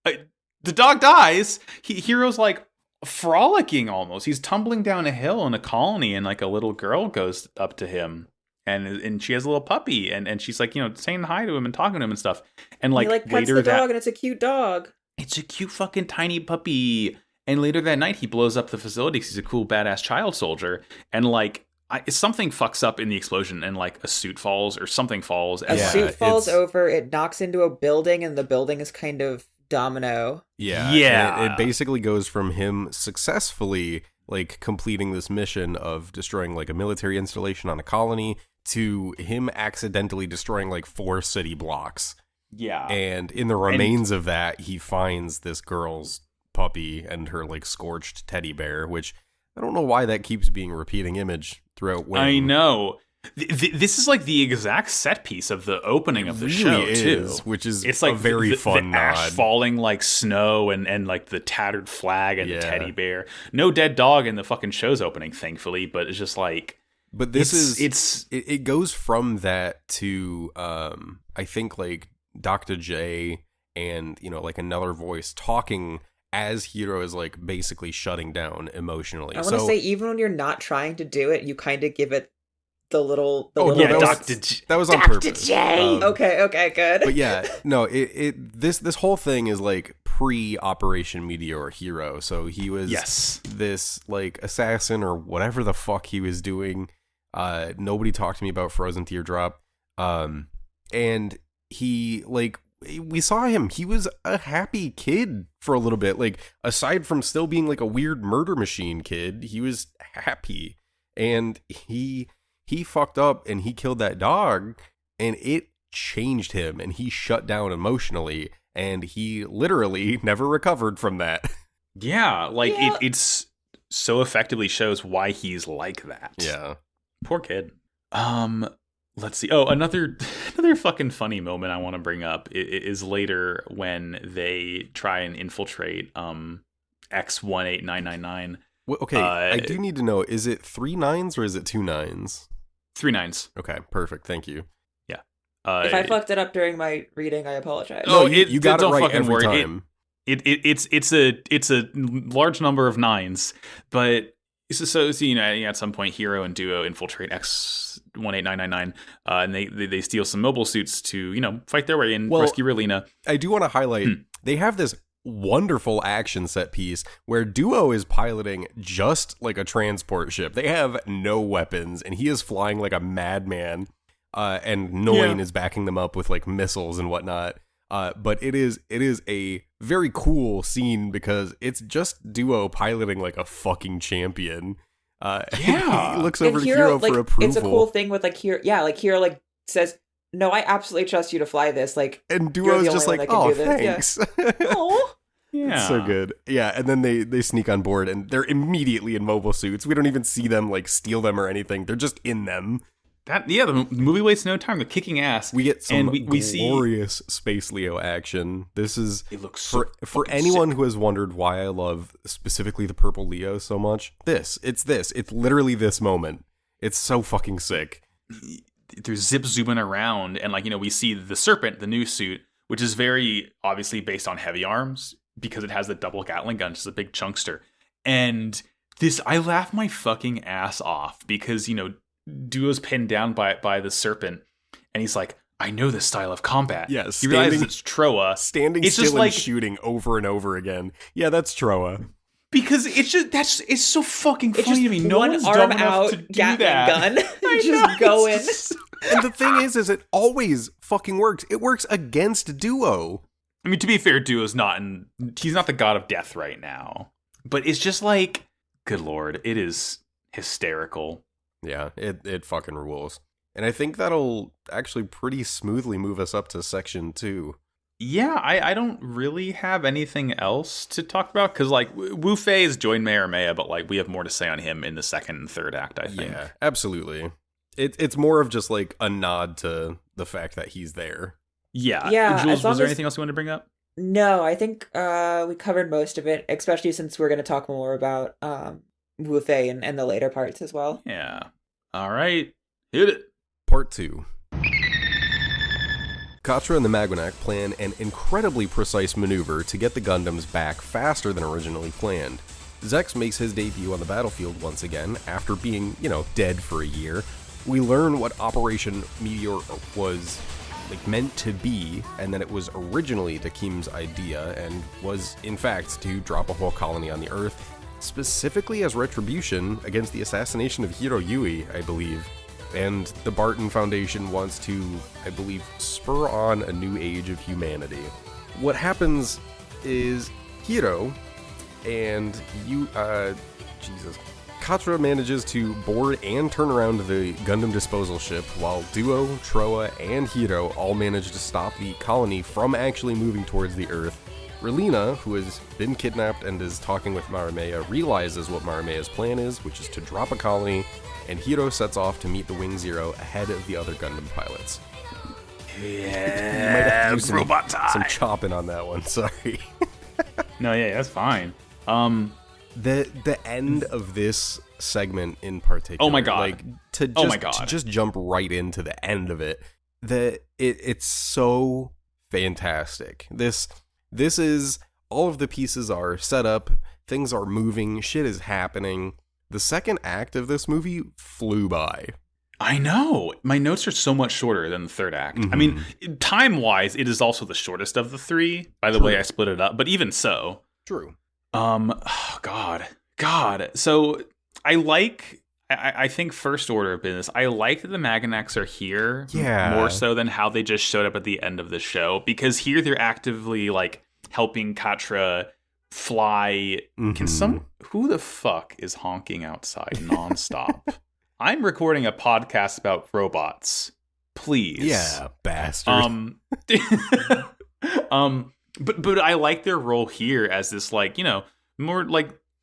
the dog dies. Hero's like frolicking almost. He's tumbling down a hill in a colony, and like a little girl goes up to him, and she has a little puppy, and she's like, saying hi to him and talking to him and stuff. And like, he like pets later the dog, and it's a cute dog. It's a cute fucking tiny puppy. And later that night, he blows up the facility because he's a cool, badass child soldier. And, like, something fucks up in the explosion, and, like, a suit falls or something falls. A suit falls over, it knocks into a building, and the building is kind of domino. Yeah. It basically goes from him successfully, like, completing this mission of destroying, like, a military installation on a colony to him accidentally destroying, like, 4 city blocks. Yeah. And in the remains of that, he finds this girl's puppy and her like scorched teddy bear, which I don't know why that keeps being a repeating image throughout Wing. I know. This is like the exact set piece of the opening of the show too, which is it's like a very fun the ash nod. falling like snow and like the tattered flag and the teddy bear. No dead dog in the fucking show's opening, thankfully, but it's just like. But it goes from that to I think like Dr. J and like another voice talking as Hiro is like basically shutting down emotionally. I want to say, even when you're not trying to do it, you kind of give it the little. That was on purpose. J. Okay, good. But yeah, no, this whole thing is like pre-Operation Meteor Hero. So he was this like assassin or whatever the fuck he was doing. Nobody talked to me about Frozen Teardrop. And he like. We saw him. He was a happy kid for a little bit. Like, aside from still being like a weird murder machine kid, he was happy. And he fucked up and he killed that dog, and it changed him, and he shut down emotionally, and he literally never recovered from that. Yeah, like it's so effectively shows why he's like that. Yeah. Poor kid. Let's see. Oh, another fucking funny moment I want to bring up is later when they try and infiltrate X18999. Well, okay, I do need to know, is it 3 9s or is it 2 9s? 3 9s. Okay, perfect. Thank you. Yeah. If I fucked it up during my reading, I apologize. No, you got it right every time. It's a large number of 9s, but so at some point Hiro and Duo infiltrate X18999, and they steal some mobile suits to fight their way in, rescue Relina. I do want to highlight they have this wonderful action set piece where Duo is piloting just like a transport ship. They have no weapons, and he is flying like a madman, and Noin is backing them up with like missiles and whatnot. But it is a very cool scene because it's just Duo piloting like a fucking champion. He looks over to Hiro for approval. It's a cool thing with like Hiro. Yeah, like Hiro like says, "No, I absolutely trust you to fly this." Like, and Duo's just like, "Oh, thanks." Oh, yeah, it's so good. Yeah, and then they sneak on board and they're immediately in mobile suits. We don't even see them like steal them or anything. They're just in them. The movie wastes no time. They're kicking ass. We get some glorious Space Leo action. It looks for anyone who has wondered why I love specifically the purple Leo so much. It's literally this moment. It's so fucking sick. They're zip zooming around, and we see the Serpent, the new suit, which is very obviously based on heavy arms because it has the double Gatling gun, just a big chunkster. And I laugh my fucking ass off because Duo's pinned down by the Serpent, and he's like, "I know this style of combat." Yeah, he realizes it's Troa. Standing it's still just and shooting over and over again. Yeah, that's Troa. Because it's so fucking funny to me. No one's dumb enough to do Gatling that. Gun. Just go in. And the thing is it always fucking works. It works against Duo. I mean, to be fair, Duo's he's not the god of death right now. But it's just like, good lord, it is hysterical. Yeah, it fucking rules. And I think that'll actually pretty smoothly move us up to section 2. Yeah, I don't really have anything else to talk about, because Wu Fei is joined Maya, but we have more to say on him in the second and third act, I think. Yeah, absolutely. It's more of just like a nod to the fact that he's there. Yeah. Jules, was there anything else you wanted to bring up? No, I think we covered most of it, especially since we're going to talk more about Wu Fei and the later parts as well. Yeah. All right. Hit it. Part 2. Katra and the Magwanac plan an incredibly precise maneuver to get the Gundams back faster than originally planned. Zex makes his debut on the battlefield once again, after being, dead for a year. We learn what Operation Meteor was meant to be, and that it was originally Dakim's idea, and was, in fact, to drop a whole colony on the Earth, specifically as retribution against the assassination of Hiro Yui, I believe. And the Barton Foundation wants to, I believe, spur on a new age of humanity. What happens is Hiro and Katra manages to board and turn around the Gundam disposal ship, while Duo, Troa, and Hiro all manage to stop the colony from actually moving towards the Earth. Relina, who has been kidnapped and is talking with Marimea, realizes what Marimea's plan is, which is to drop a colony, and Hiro sets off to meet the Wing Zero ahead of the other Gundam pilots. Yeah, you might have to do robot time. Some chopping on that one, sorry. No, yeah, that's fine. The end of this segment in particular. Oh my god! To just jump right into the end of it. It's so fantastic. This is, all of the pieces are set up. Things are moving. Shit is happening. The second act of this movie flew by. I know. My notes are so much shorter than the third act. Mm-hmm. I mean, time-wise, it is also the shortest of the three, by the way I split it up. But even so. True. God. So I think first order of business, I like that the Maganacs are here. Yeah. More so than how they just showed up at the end of the show. Because here they're actively, helping Katra fly. Mm-hmm. Who the fuck is honking outside nonstop? I'm recording a podcast about robots. Please. Yeah, bastard. But I like their role here as this more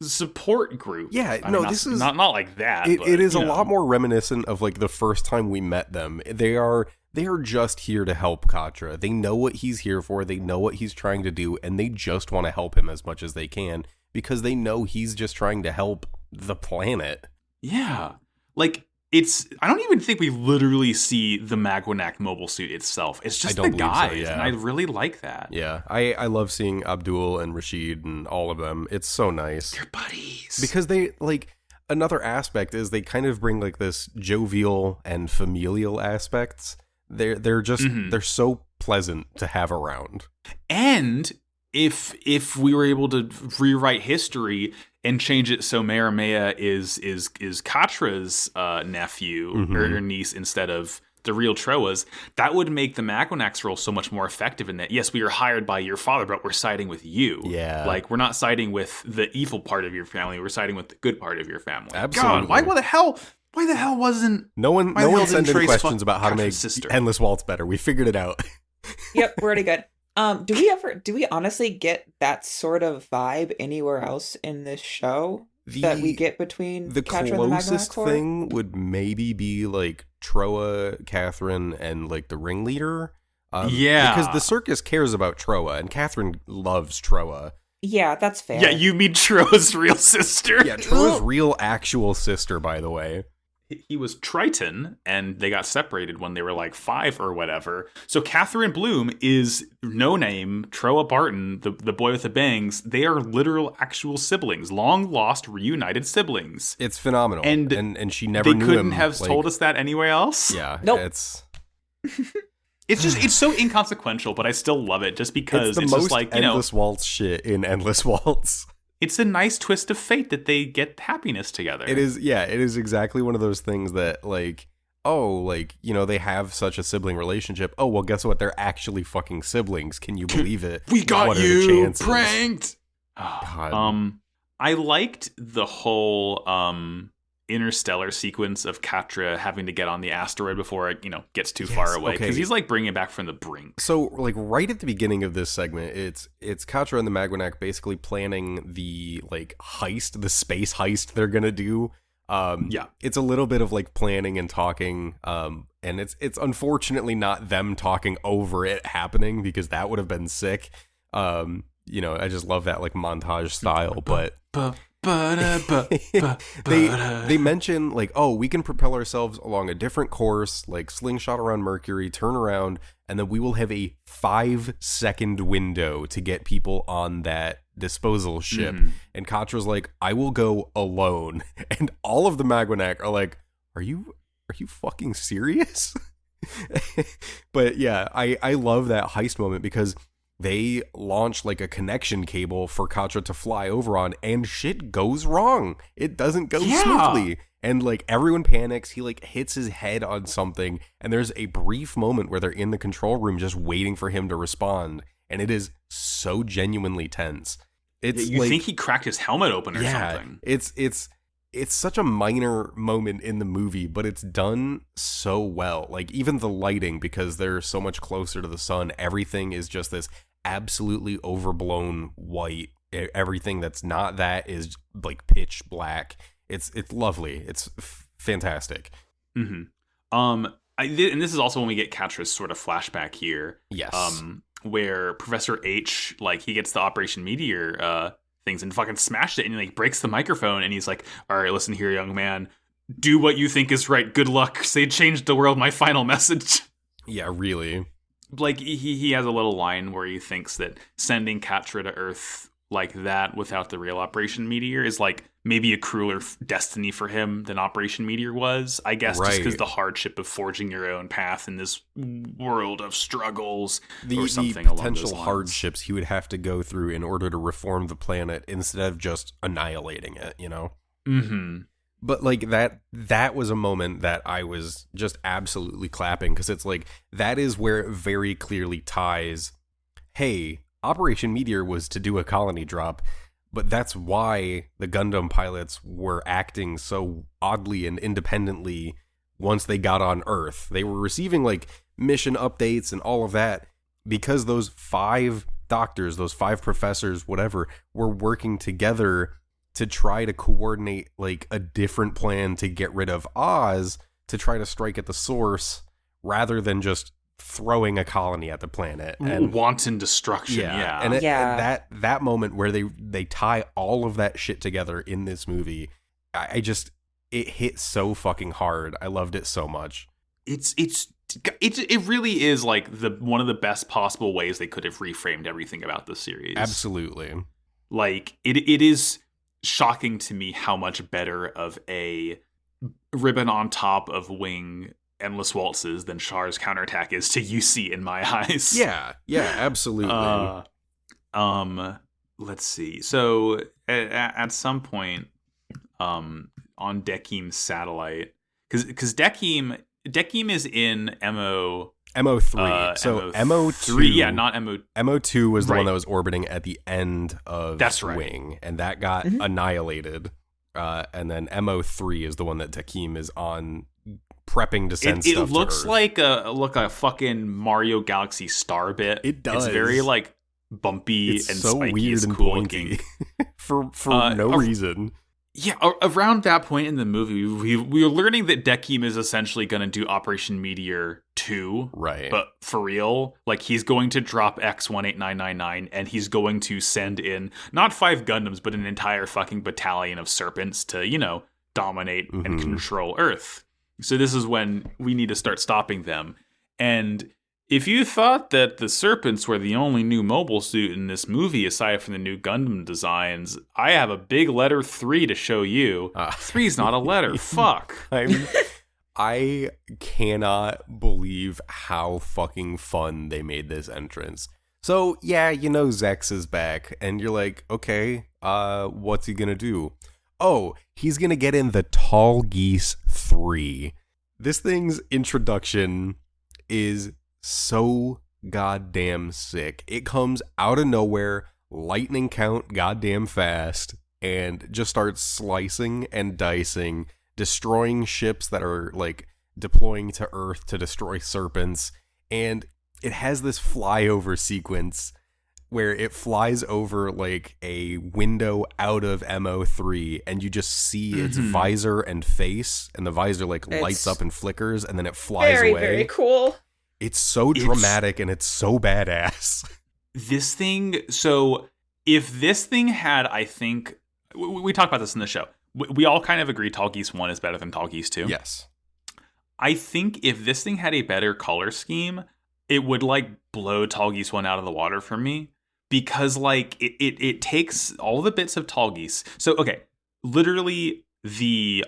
support group. Yeah, this is not like that. It is a lot more reminiscent of the first time we met them. They are just here to help Katra. They know what he's here for. They know what he's trying to do, and they just want to help him as much as they can because they know he's just trying to help the planet. Yeah. I don't even think we literally see the Magwanac mobile suit itself. It's just the guys, so, yeah. And I really like that. Yeah, I love seeing Abdul and Rashid and all of them. It's so nice. They're buddies. Because they, another aspect is they kind of bring, this jovial and familial aspects. They're just, they're so pleasant to have around. And if we were able to rewrite history and change it so Marimea is Katra's nephew or niece instead of the real Troa's, that would make the Magwanac's role so much more effective in that, yes, we are hired by your father, but we're siding with you. Yeah. We're not siding with the evil part of your family, we're siding with the good part of your family. Absolutely. God, why the hell wasn't... No one sent any questions about how to make Endless Waltz better. We figured it out. Yep, we're already good. Do we honestly get that sort of vibe anywhere else in this show that we get between the Katra and the Magwanac closest Corps? thing would maybe be Troa, Catherine, and the ringleader. Because the circus cares about Troa, and Catherine loves Troa. Yeah, that's fair. Yeah, you mean Troa's real sister? Yeah, Troa's real actual sister, by the way. He was Triton, and they got separated when they were 5 or whatever. So Catherine Bloom is No Name, Troa Barton, the boy with the bangs. They are literal actual siblings, long lost reunited siblings. It's phenomenal, and she never knew him. They couldn't have told us that anywhere else. Yeah, nope. It's so inconsequential, but I still love it just because it's most Endless Waltz shit in Endless Waltz. It's a nice twist of fate that they get happiness together. It is, yeah, it is exactly one of those things that, they have such a sibling relationship. Oh, well, guess what? They're actually fucking siblings. Can you believe it? We got what you are the chances? pranked. God. I liked the whole interstellar sequence of Katra having to get on the asteroid before it, gets too far away. Because he's bringing it back from the brink. So, right at the beginning of this segment, it's Katra and the Magwanac basically planning the heist, the space heist they're gonna do. It's a little bit of like planning and talking, and it's unfortunately not them talking over it happening, because that would have been sick. I just love that like montage style, but they mention like, oh, we can propel ourselves along a different course, like slingshot around Mercury, turn around, and then we will have a 5-second window to get people on that disposal ship. And Katra's like, I will go alone. And all of the Magwanac are like, are you fucking serious? But yeah, I love that heist moment, because they launch like a connection cable for Katra to fly over on, and shit goes wrong. It doesn't go smoothly. And like everyone panics. He like hits his head on something, and there's a brief moment where they're in the control room just waiting for him to respond. And it is so genuinely tense. It's you think he cracked his helmet open or something. It's such a minor moment in the movie, but it's done so well. Like even the lighting, because they're so much closer to the sun, everything is just this absolutely overblown white. Everything that's not that is like pitch black. It's lovely. It's fantastic. Mm-hmm. And this is also when we get Katra's sort of flashback here. Yes. Where Professor H, like, he gets the Operation Meteor things and fucking smashed it, and he like breaks the microphone, and he's like, all right, listen here, young man, do what you think is right. Good luck. Say changed the world. My final message. Yeah, really. Like he has a little line where he thinks that sending Katra to Earth like that without the real Operation Meteor is like maybe a crueler destiny for him than Operation Meteor was, I guess, just because the hardship of forging your own path in this world of struggles or something along those lines. The potential hardships he would have to go through in order to reform the planet instead of just annihilating it, Mm-hmm. But like that was a moment that I was just absolutely clapping, because it's like that is where it very clearly ties, hey, Operation Meteor was to do a colony drop, but that's why the Gundam pilots were acting so oddly and independently once they got on Earth. They were receiving like mission updates and all of that because those 5 doctors, those 5 professors, whatever, were working together to try to coordinate like a different plan to get rid of Oz, to try to strike at the source rather than just throwing a colony at the planet and wanton destruction. And that moment where they tie all of that shit together in this movie, it hit so fucking hard. I loved it so much. It really is like one of the best possible ways they could have reframed everything about this series. Absolutely. Like it is shocking to me how much better of a ribbon on top of wing Endless Waltzes than Char's counterattack is to UC in my eyes. Yeah, absolutely. Let's see. So at some point on Dekim's satellite, because Dekim is in MO3. So MO2, not MO. MO2 was the one that was orbiting at the end of Wing, and that got annihilated. And then MO3 is the one that Dekim is on, prepping to send stuff to Earth. It looks like a fucking Mario Galaxy star bit. It does. It's very like bumpy and so spiky. Weird it's and cool pointy. looking for no reason. Yeah, around that point in the movie, we were learning that Dekim is essentially going to do Operation Meteor 2. Right. But for real, like he's going to drop X18999 and he's going to send in not 5 Gundams, but an entire fucking battalion of Serpents to, dominate and control Earth. So this is when we need to start stopping them. And if you thought that the Serpents were the only new mobile suit in this movie, aside from the new Gundam designs, I have a big letter 3 to show you. 3's not a letter. Fuck. I cannot believe how fucking fun they made this entrance. So, yeah, Zex is back, and you're like, okay, what's he gonna do? Oh, he's gonna get in the Tall Geese 3. This thing's introduction is so goddamn sick. It comes out of nowhere, lightning count goddamn fast, and just starts slicing and dicing, destroying ships that are like deploying to Earth to destroy Serpents. And it has this flyover sequence where it flies over like a window out of MO3 and you just see its visor and face, and the visor like lights up and flickers and then it flies away. Very cool. It's so dramatic and it's so badass. This thing, so if this thing had, I think, we talked about this in the show. We all kind of agree Tall Geese 1 is better than Tall Geese 2. Yes. I think if this thing had a better color scheme, it would like blow Tall Geese 1 out of the water for me, because like it takes all the bits of Tall Geese. So okay, literally the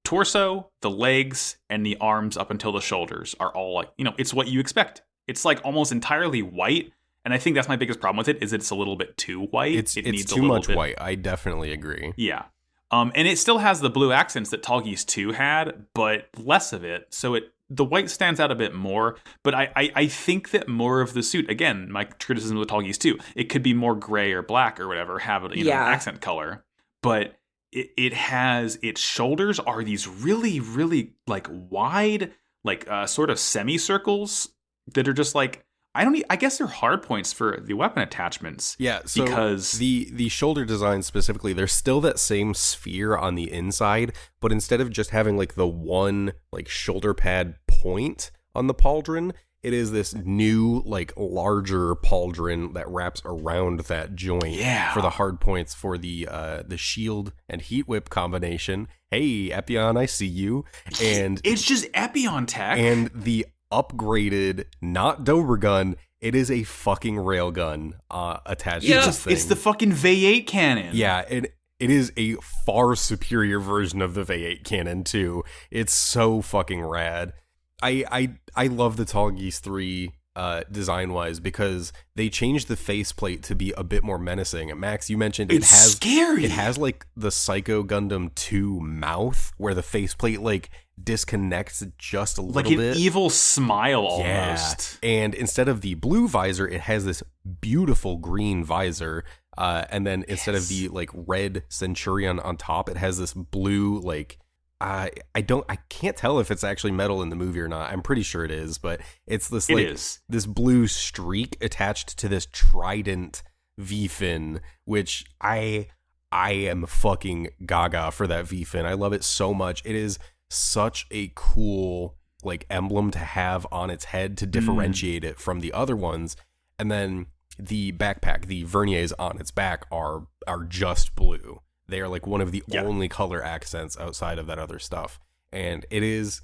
torso, the legs, and the arms up until the shoulders are all like, it's what you expect. It's like almost entirely white, and I think that's my biggest problem with it, is it's a little bit too white. It's too much white. I definitely agree. Yeah. And it still has the blue accents that Tall Geese 2 had, but less of it. So the white stands out a bit more. But I think that more of the suit, again, my criticism of Tall Geese 2, it could be more gray or black or whatever, have an accent color. But it has, its shoulders are these really, really like wide, like sort of semicircles that are just like, I guess they're hard points for the weapon attachments. Yeah, so because the shoulder design specifically, there's still that same sphere on the inside, but instead of just having like the one like shoulder pad point on the pauldron, it is this new like larger pauldron that wraps around that joint for the hard points for the shield and heat whip combination. Hey, Epion, I see you. And it's just Epion tech. And the upgraded, not Dober gun, it is a fucking railgun attached to this thing. It's the fucking V8 cannon. Yeah, it is a far superior version of the V8 cannon too. It's so fucking rad. I love the Tall Geese 3 design-wise because they changed the faceplate to be a bit more menacing. And Max, you mentioned it's scary. It has like the Psycho Gundam 2 mouth where the faceplate like disconnects just a little bit. Like an evil smile almost. Yeah. And instead of the blue visor, it has this beautiful green visor. And then instead of the like red Centurion on top, it has this blue like I can't tell if it's actually metal in the movie or not. I'm pretty sure it is, but it's this this blue streak attached to this trident V-fin, which I am fucking gaga for that V-fin. I love it so much. It is such a cool like emblem to have on its head to differentiate it from the other ones. And then the backpack, the verniers on its back are just blue. They are like one of the only color accents outside of that other stuff. And it's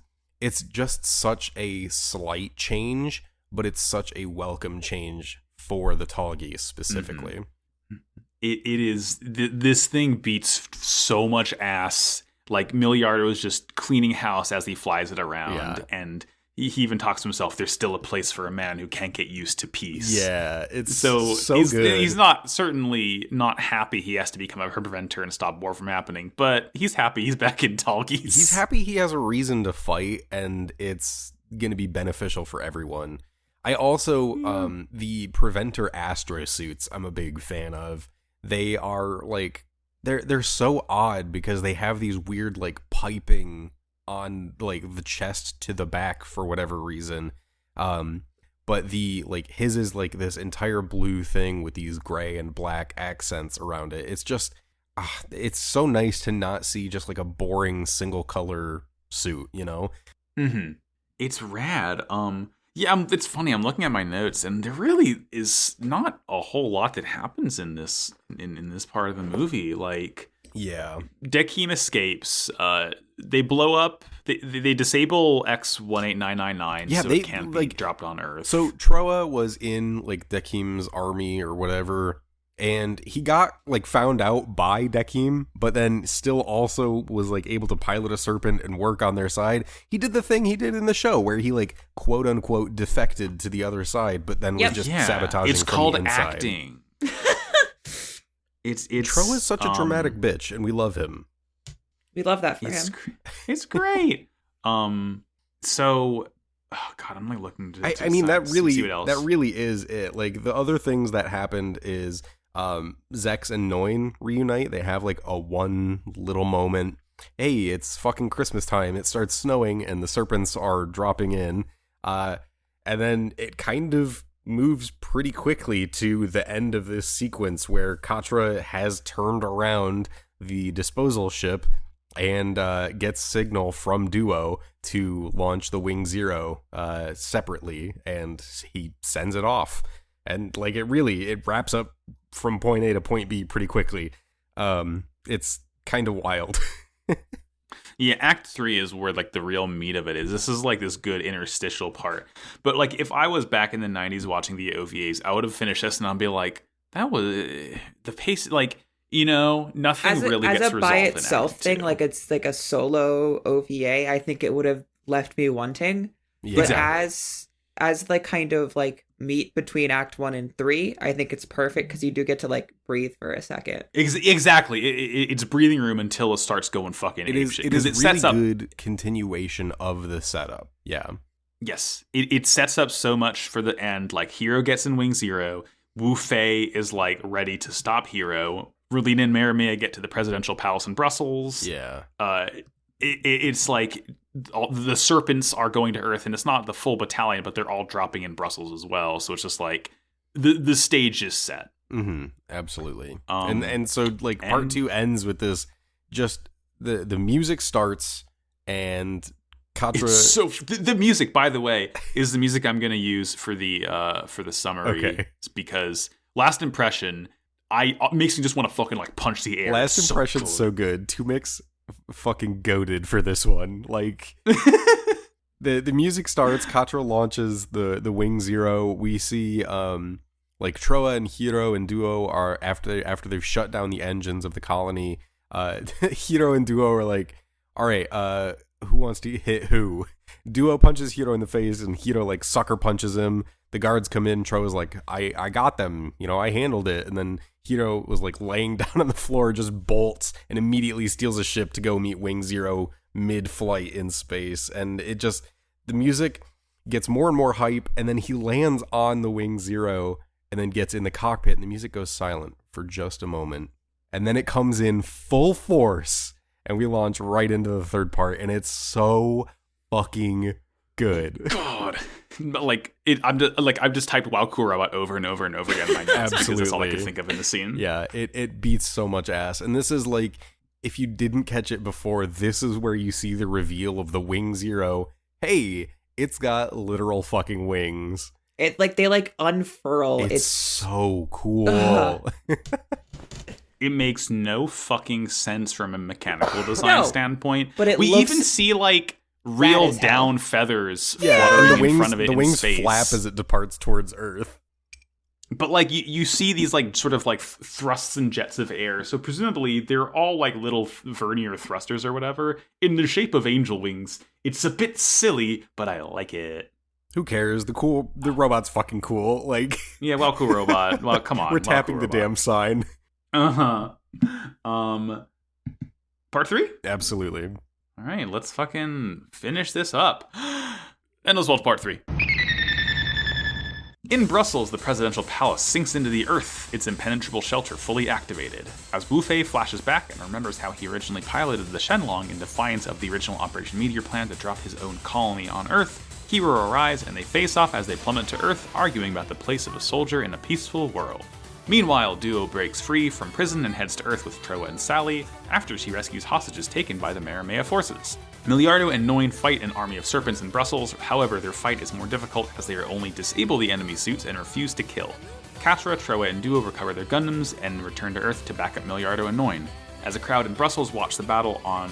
just such a slight change, but it's such a welcome change for the Tall Geese specifically. Mm-hmm. It is, this thing beats so much ass. Like Miliardo is just cleaning house as he flies it around, and he even talks to himself, there's still a place for a man who can't get used to peace. Yeah, it's so good. He's certainly not happy he has to become a preventer and stop war from happening, but he's happy he's back in Tall Geese. He's happy he has a reason to fight, and it's going to be beneficial for everyone. I also, the Preventer Astro suits, I'm a big fan of. They are like, they're so odd because they have these weird like piping on like the chest to the back for whatever reason. But the like his is like this entire blue thing with these gray and black accents around it. It's just it's so nice to not see just like a boring single color suit, you know? Mm-hmm. It's rad. Yeah, it's funny. I'm looking at my notes, and there really is not a whole lot that happens in this in this part of the movie. Like, Dekim escapes. They blow up. They disable X18999, so it can't be dropped on Earth. So Troa was in like Dekim's army or whatever, and he got like found out by Dekim, but then still also was like able to pilot a serpent and work on their side. He did the thing he did in the show where he like quote unquote defected to the other side, but then was just sabotaging. It's from called the inside. acting. It's Troa is such a dramatic bitch, and we love him. We love that for him. It's great. So, oh God, I'm like looking to I mean, that really is it. Like the other things that happened is Zex and Noin reunite. They have like a one little moment. Hey, it's fucking Christmas time. It starts snowing and the serpents are dropping in. And then it kind of moves pretty quickly to the end of this sequence where Katra has turned around the disposal ship and gets signal from Duo to launch the Wing Zero separately, and he sends it off. And like it wraps up from point A to point B pretty quickly. It's kind of wild. Yeah, Act 3 is where like the real meat of it is. This is like this good interstitial part. But like if I was back in the 90s watching the OVAs, I would have finished this and I'd be like, that was the pace, like, you know, nothing really gets resolved. As a by itself thing, like it's like a solo OVA, I think it would have left me wanting. Yeah. But exactly. As like kind of like meet between Act 1 and 3, I think it's perfect because you do get to like breathe for a second. Exactly. It's breathing room until it starts going fucking apeshit. It is really sets up good continuation of the setup. Yeah. Yes. It sets up so much for the end. Like Hiro gets in Wing Zero. Wu Fei is like ready to stop Hiro. Relina and Marimea get to the presidential palace in Brussels. Yeah. It's like the serpents are going to Earth, and it's not the full battalion, but they're all dropping in Brussels as well. So it's just like the stage is set. Mm-hmm. Absolutely. And so like part 2 ends with this. Just the music starts and Katra. So the music, by the way, is the music I'm going to use for the summary. Okay. It's because Last Impression, makes me just want to fucking like punch the air. Last Impression's so good. Tumix fucking goated for this one. Like the music starts, Katra launches the Wing Zero. We see like Troa and Hiro and Duo are after they've shut down the engines of the colony. Hiro and Duo are like, all right, who wants to hit who? Duo punches Hiro in the face and Hiro like sucker punches him. The guards come in. Troa's like, I got them. You know, I handled it. And then Hiro was like laying down on the floor, just bolts and immediately steals a ship to go meet Wing Zero mid-flight in space. And the music gets more and more hype. And then he lands on the Wing Zero and then gets in the cockpit and the music goes silent for just a moment. And then it comes in full force and we launch right into the third part. And it's so fucking good. God. Like I've just typed "Wow, cool robot" over and over and over again in my notes because that's all I could think of in the scene. Yeah, it beats so much ass, and this is like, if you didn't catch it before, this is where you see the reveal of the Wing Zero. Hey, it's got literal fucking wings. It like they like unfurl. It's so cool. It makes no fucking sense from a mechanical design standpoint. But we even see like real down feathers fluttering in front of it in space. The wings flap as it departs towards Earth. But like you see these like sort of like thrusts and jets of air. So presumably they're all like little vernier thrusters or whatever in the shape of angel wings. It's a bit silly, but I like it. Who cares? The robot's fucking cool. Like, yeah, well, cool robot. Well, come on. We're tapping the damn sign. Part 3? Absolutely. All right, let's fucking finish this up. Endless Waltz Part 3. In Brussels, the presidential palace sinks into the earth, its impenetrable shelter fully activated. As Wu Fei flashes back and remembers how he originally piloted the Shenlong in defiance of the original Operation Meteor plan to drop his own colony on Earth, Hiro arrives and they face off as they plummet to Earth, arguing about the place of a soldier in a peaceful world. Meanwhile, Duo breaks free from prison and heads to Earth with Troa and Sally, after she rescues hostages taken by the Marimea forces. Miliardo and Noin fight an army of serpents in Brussels, however their fight is more difficult as they are only disable the enemy suits and refuse to kill. Katra, Troa, and Duo recover their Gundams and return to Earth to back up Miliardo and Noin. As a crowd in Brussels watch the battle on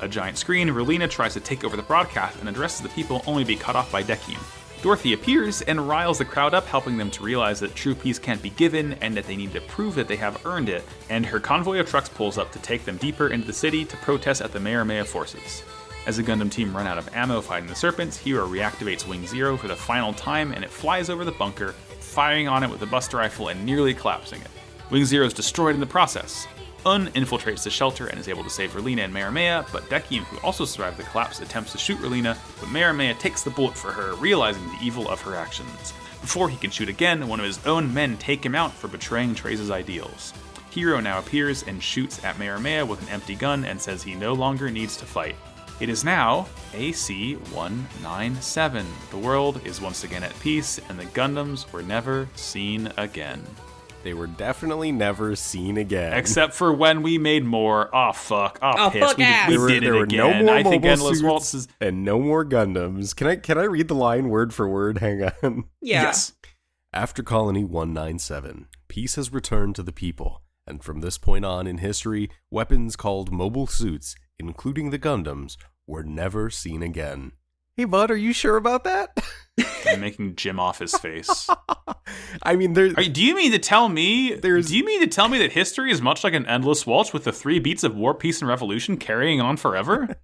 a giant screen, Relina tries to take over the broadcast and addresses the people only to be cut off by Dekium. Dorothy appears and riles the crowd up, helping them to realize that true peace can't be given and that they need to prove that they have earned it, and her convoy of trucks pulls up to take them deeper into the city to protest at the Marimea forces. As the Gundam team run out of ammo fighting the Serpents, Hiro reactivates Wing Zero for the final time and it flies over the bunker, firing on it with a buster rifle and nearly collapsing it. Wing Zero is destroyed in the process. Un infiltrates the shelter and is able to save Relina and Marimea, but Dekium, who also survived the collapse, attempts to shoot Relina, but Marimea takes the bullet for her, realizing the evil of her actions. Before he can shoot again, one of his own men take him out for betraying Treize's ideals. Hiro now appears and shoots at Marimea with an empty gun and says he no longer needs to fight. It is now AC-197. The world is once again at peace, and the Gundams were never seen again. They were definitely never seen again. Except for when we made more. Oh, fuck. Oh, piss. Fuck ass. We did it again. No more I think mobile Endless suits Waltz is... and no more Gundams. Can I read the line word for word? Hang on. Yeah. Yes. After Colony 197, peace has returned to the people, and from this point on in history, weapons called mobile suits, including the Gundams, were never seen again. Hey, bud, are you sure about that? I'm making Jim off his face. I mean, do you mean to tell me that history is much like an endless waltz with the 3 beats of war, peace, and revolution carrying on forever?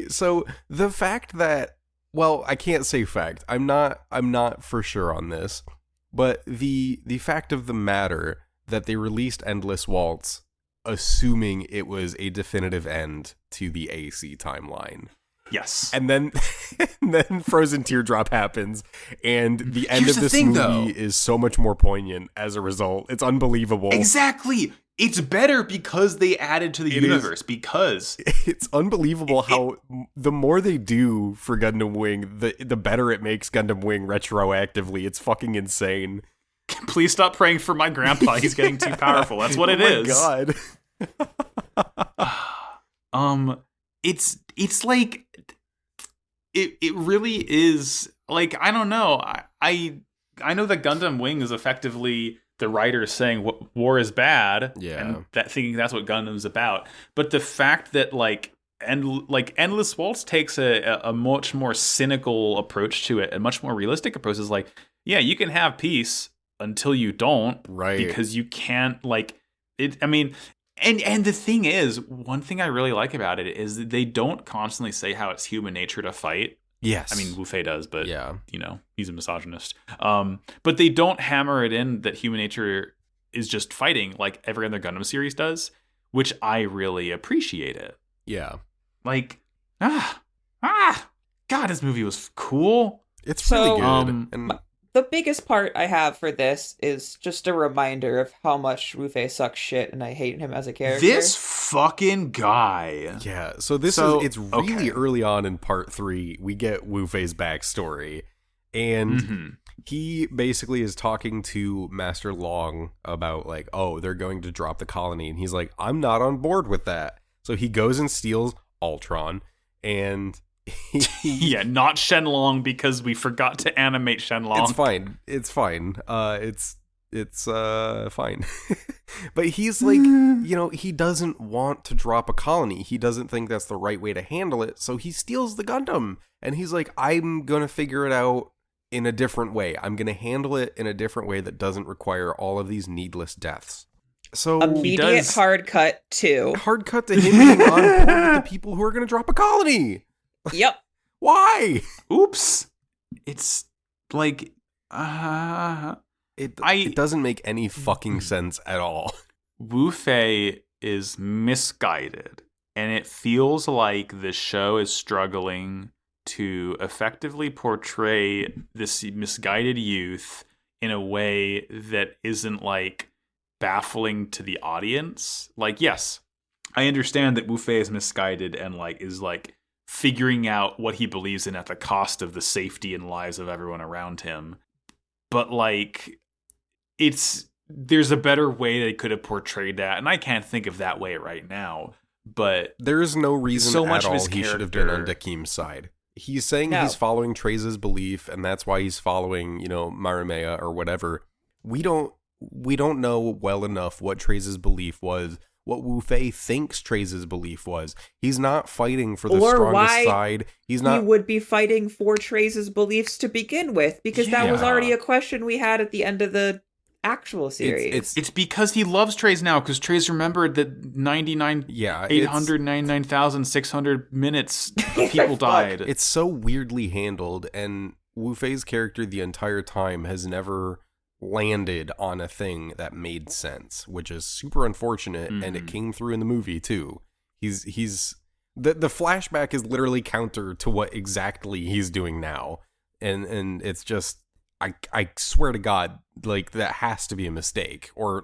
So the fact that, well, I can't say fact. I'm not for sure on this, but the fact of the matter that they released Endless Waltz, assuming it was a definitive end to the AC timeline. Yes. And then Frozen Teardrop happens, and the end of this movie is so much more poignant as a result. It's unbelievable. Exactly. It's better because they added to the universe. Because it's unbelievable how the more they do for Gundam Wing, the better it makes Gundam Wing retroactively. It's fucking insane. Please stop praying for my grandpa. He's getting too powerful. That's what it is. Oh my god. It's like it really is like, I don't know. I know that Gundam Wing is effectively the writer saying war is bad, and that thinking that's what Gundam's about. But the fact that Endless Waltz takes a much more cynical approach to it, a much more realistic approach, is like, yeah, you can have peace until you don't, right? Because you can't it. I mean. And the thing is, one thing I really like about it is that they don't constantly say how it's human nature to fight. Yes. I mean, Wu Fei does, but, yeah, he's a misogynist. But they don't hammer it in that human nature is just fighting like every other Gundam series does, which I really appreciate it. Yeah. Like, God, this movie was cool. It's really good. And the biggest part I have for this is just a reminder of how much Wu Fei sucks shit, and I hate him as a character. This fucking guy. Yeah, so it's really early on in part 3. We get Wu Fei's backstory, and he basically is talking to Master Long about they're going to drop the colony, and he's like, I'm not on board with that. So he goes and steals Ultron, and yeah, not Shenlong, because we forgot to animate Shenlong. It's fine. It's fine. But he's like, he doesn't want to drop a colony. He doesn't think that's the right way to handle it. So he steals the Gundam, and he's like, I'm going to figure it out in a different way. I'm going to handle it in a different way that doesn't require all of these needless deaths. So immediate hard cut to him being on board with the people who are going to drop a colony. Yep. Why? Oops. It's like, it doesn't make any fucking sense at all. Wu Fei is misguided, and it feels like the show is struggling to effectively portray this misguided youth in a way that isn't baffling to the audience. Yes, I understand that Wu Fei is misguided and is figuring out what he believes in at the cost of the safety and lives of everyone around him. But there's a better way they could have portrayed that, and I can't think of that way right now. But there's no reason so at much all of his he should have been on Dakim's side. He's saying he's following Treize's belief, and that's why he's following, Marimea or whatever. We don't know well enough what Treize's belief was, what Wu Fei thinks Treize's belief was. He's not fighting for the strongest side. He would be fighting for Treize's beliefs to begin with, because that was already a question we had at the end of the actual series. It's because he loves Treize now, because Treize remembered that 899,600 minutes of people died. It's so weirdly handled, and Wu Fei's character the entire time has never landed on a thing that made sense, which is super unfortunate, and it came through in the movie too. He's the flashback is literally counter to what exactly he's doing now, and it's just I swear to God, that has to be a mistake, or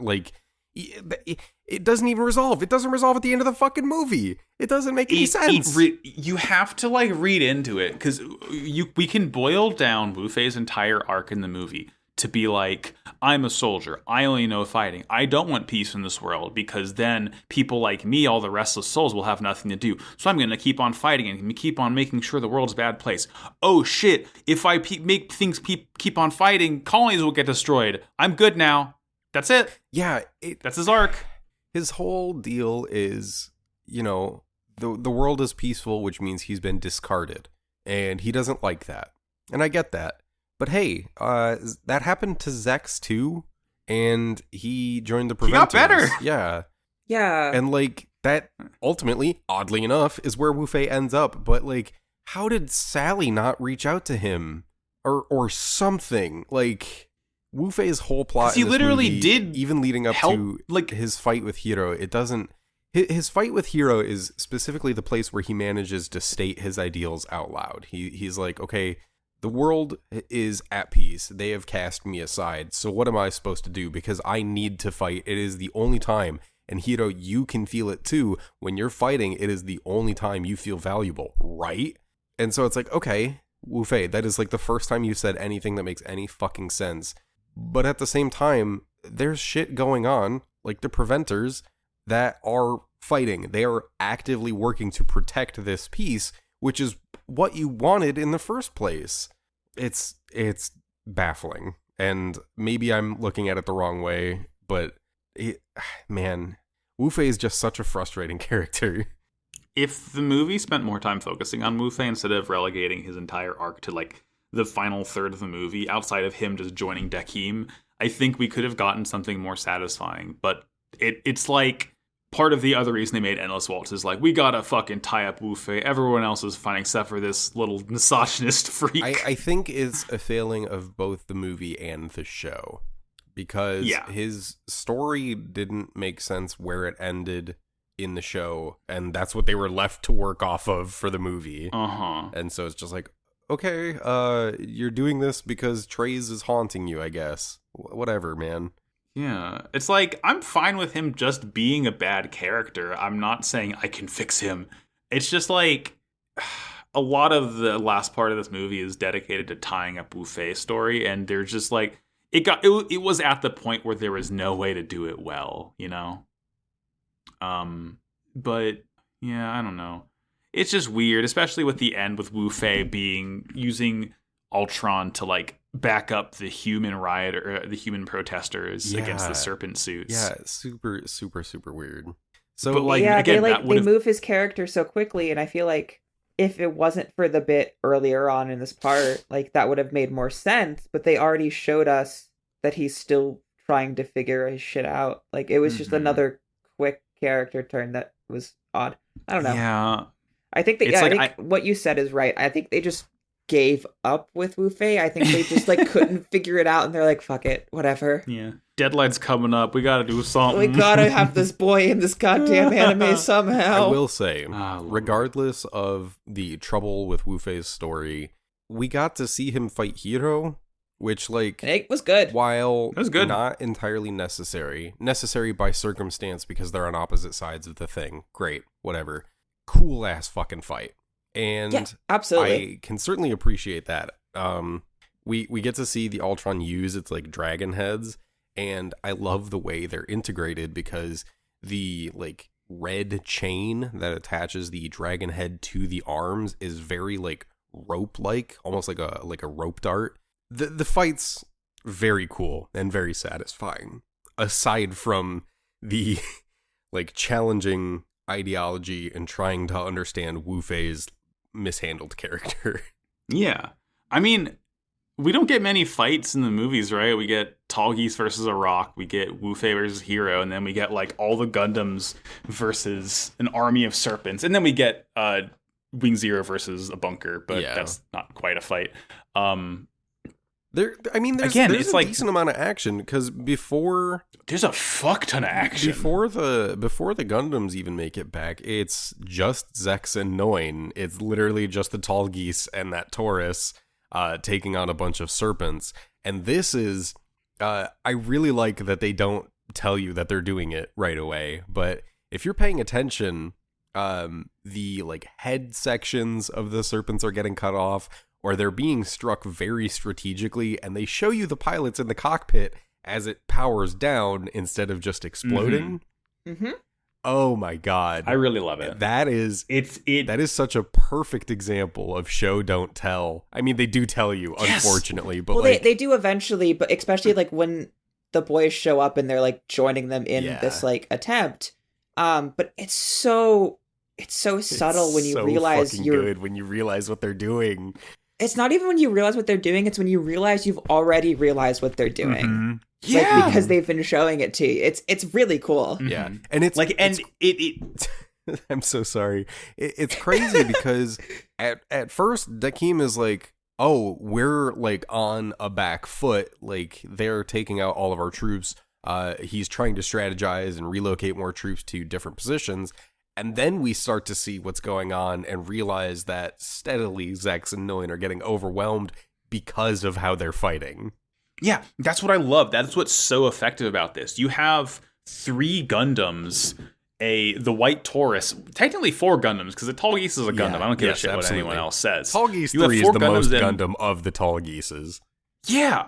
it doesn't even resolve. It doesn't resolve at the end of the fucking movie. It doesn't make any sense. You have to like read into it because we can boil down Wu Fei's entire arc in the movie to be like, I'm a soldier. I only know fighting. I don't want peace in this world because then people like me, all the restless souls, will have nothing to do. So I'm going to keep on fighting and keep on making sure the world's a bad place. Oh shit, if I make things keep on fighting, colonies will get destroyed. I'm good now. That's it. Yeah. That's his arc. His whole deal is, you know, the world is peaceful, which means he's been discarded. And he doesn't like that. And I get that. But hey, that happened to Zex too, and he joined the Preventers. He got better. Yeah. Yeah. And like that ultimately, oddly enough, is where Wu Fei ends up. But like, how did Sally not reach out to him or something? Like Wu Fei's whole plot. He literally movie, did even leading up help, to like his fight with Hiro. It doesn't. His fight with Hiro is specifically the place where he manages to state his ideals out loud. He's like, okay, the world is at peace. They have cast me aside. So what am I supposed to do? Because I need to fight. It is the only time. And Hiro, you can feel it too. When you're fighting, it is the only time you feel valuable, right? And so it's like, okay, Wu Fei, that is like the first time you said anything that makes any fucking sense. But at the same time, there's shit going on, like the Preventers, that are fighting. They are actively working to protect this peace, which is what you wanted in the first place. It's baffling, and maybe I'm looking at it the wrong way, but man, Wu Fei is just such a frustrating character. If the movie spent more time focusing on Wu Fei instead of relegating his entire arc to like the final third of the movie, outside of him just joining Dakim, I think we could have gotten something more satisfying. But it's like part of the other reason they made Endless Waltz is like, we gotta fucking tie up Wu Fei. Everyone else is fine except for this little misogynist freak. I think it's a failing of both the movie and the show. Because his story didn't make sense where it ended in the show. And that's what they were left to work off of for the movie. Uh-huh. And so it's just like, okay, you're doing this because Trey's is haunting you, I guess. Whatever, man. Yeah, it's like, I'm fine with him just being a bad character. I'm not saying I can fix him. It's just like, a lot of the last part of this movie is dedicated to tying up Wu Fei's story, and they're just like, it was at the point where there was no way to do it well, you know? But, yeah, I don't know. It's just weird, especially with the end with Wu Fei using Ultron to like back up the human riot or the human protesters against the serpent suits. Yeah, super, super, super weird. So, but like, again, they move his character so quickly, and I feel like if it wasn't for the bit earlier on in this part, like that would have made more sense. But they already showed us that he's still trying to figure his shit out. Like it was just another quick character turn that was odd. I don't know. Yeah, I think that I think what you said is right. I think they just gave up with Wu Fei. I think they just like couldn't figure it out, and they're like, "Fuck it, whatever." Yeah, deadline's coming up. We gotta do something. We gotta have this boy in this goddamn anime somehow. I will say, regardless of the trouble with Wu Fei's story, we got to see him fight Hiro, which like it was good. While it was good, not entirely necessary by circumstance because they're on opposite sides of the thing. Great, whatever. Cool ass fucking fight. And yeah, absolutely. I can certainly appreciate that. We get to see the Ultron use its like dragon heads, and I love the way they're integrated because the like red chain that attaches the dragon head to the arms is very like rope like, almost like a rope dart. The fight's very cool and very satisfying. Aside from the like challenging ideology and trying to understand Wu Fei's mishandled character. Yeah. I mean, we don't get many fights in the movies, right? We get Tall Geese versus a rock, we get Wu Fei versus Hiro, and then we get like all the Gundams versus an army of serpents, and then we get Wing Zero versus a bunker, but that's not quite a fight. There's a decent amount of action because there's a fuck ton of action before the Gundams even make it back. It's just Zex and Noin. It's literally just the Tall Geese and that Taurus taking on a bunch of serpents. And this is I really like that they don't tell you that they're doing it right away, but if you're paying attention, the like head sections of the serpents are getting cut off, or they're being struck very strategically, and they show you the pilots in the cockpit as it powers down instead of just exploding. Mm-hmm. Oh my god, I really love it. That is such a perfect example of show don't tell. I mean, they do tell you, unfortunately, but well, they do eventually, but especially like when the boys show up and they're like joining them in this like attempt. But it's so subtle when you realize good when you realize what they're doing. It's not even when you realize what they're doing, it's when you realize you've already realized what they're doing. Mm-hmm. Yeah. Like, because they've been showing it to you. It's really cool. Yeah. And it's like, and it I'm so sorry. It's crazy because at first Dakim is like, oh, we're like on a back foot, like they're taking out all of our troops. He's trying to strategize and relocate more troops to different positions. And then we start to see what's going on and realize that steadily Zex and Noin are getting overwhelmed because of how they're fighting. Yeah, that's what I love. That's what's so effective about this. You have 3 Gundams, the White Taurus, technically 4 Gundams, because the Tall Geese is a Gundam. I don't give a shit what anyone else says. Tall Geese 3 is the most Gundam of the Tall Geeses. Yeah.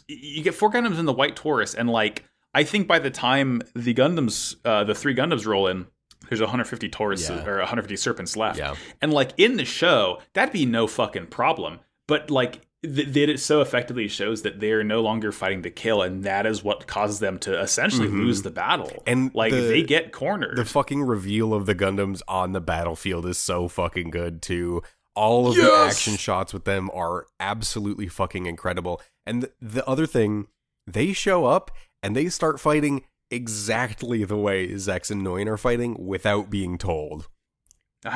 You get 4 Gundams in the White Taurus, and like, I think by the time the Gundams, the 3 Gundams roll in, there's 150 Tauruses or 150 Serpents left. Yeah. And like in the show, that'd be no fucking problem. But like it so effectively shows that they're no longer fighting to kill, and that is what causes them to essentially lose the battle. And like they get cornered. The fucking reveal of the Gundams on the battlefield is so fucking good too. All of the action shots with them are absolutely fucking incredible. And the other thing, they show up and they start fighting exactly the way Zex and Noin are fighting without being told.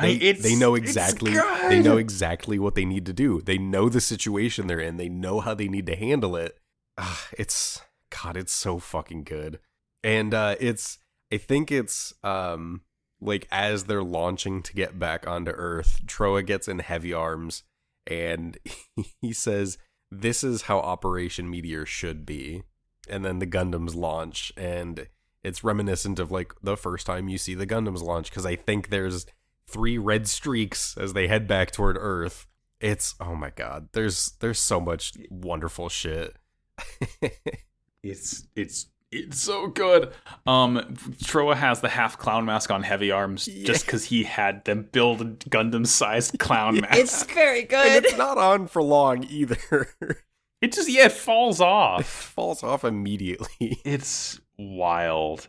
They know exactly what they need to do. They know the situation they're in. They know how they need to handle it. It's so fucking good. And I think it's like as they're launching to get back onto Earth, Troa gets in heavy arms and he says, "This is how Operation Meteor should be." And then the Gundams launch, and it's reminiscent of like the first time you see the Gundams launch, because I think there's 3 red streaks as they head back toward Earth. It's, oh my god, there's so much wonderful shit. It's so good. Troa has the half clown mask on heavy arms just because he had them build a Gundam-sized clown mask. It's very good. And it's not on for long either. It just it falls off. It falls off immediately. It's wild.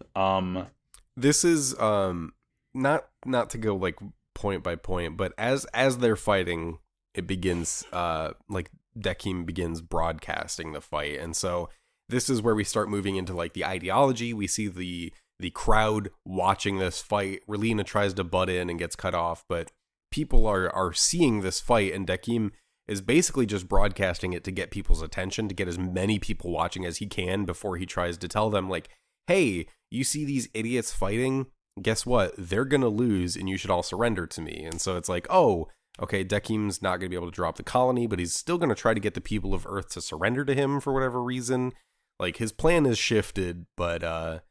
This is not to go like point by point, but as they're fighting, it begins like Dakim begins broadcasting the fight, and so this is where we start moving into like the ideology. We see the crowd watching this fight. Relina tries to butt in and gets cut off, but people are seeing this fight, and Dakim is basically just broadcasting it to get people's attention, to get as many people watching as he can before he tries to tell them, like, hey, you see these idiots fighting? Guess what? They're going to lose, and you should all surrender to me. And so it's like, oh, okay, Dakim's not going to be able to drop the colony, but he's still going to try to get the people of Earth to surrender to him for whatever reason. Like, his plan is shifted, but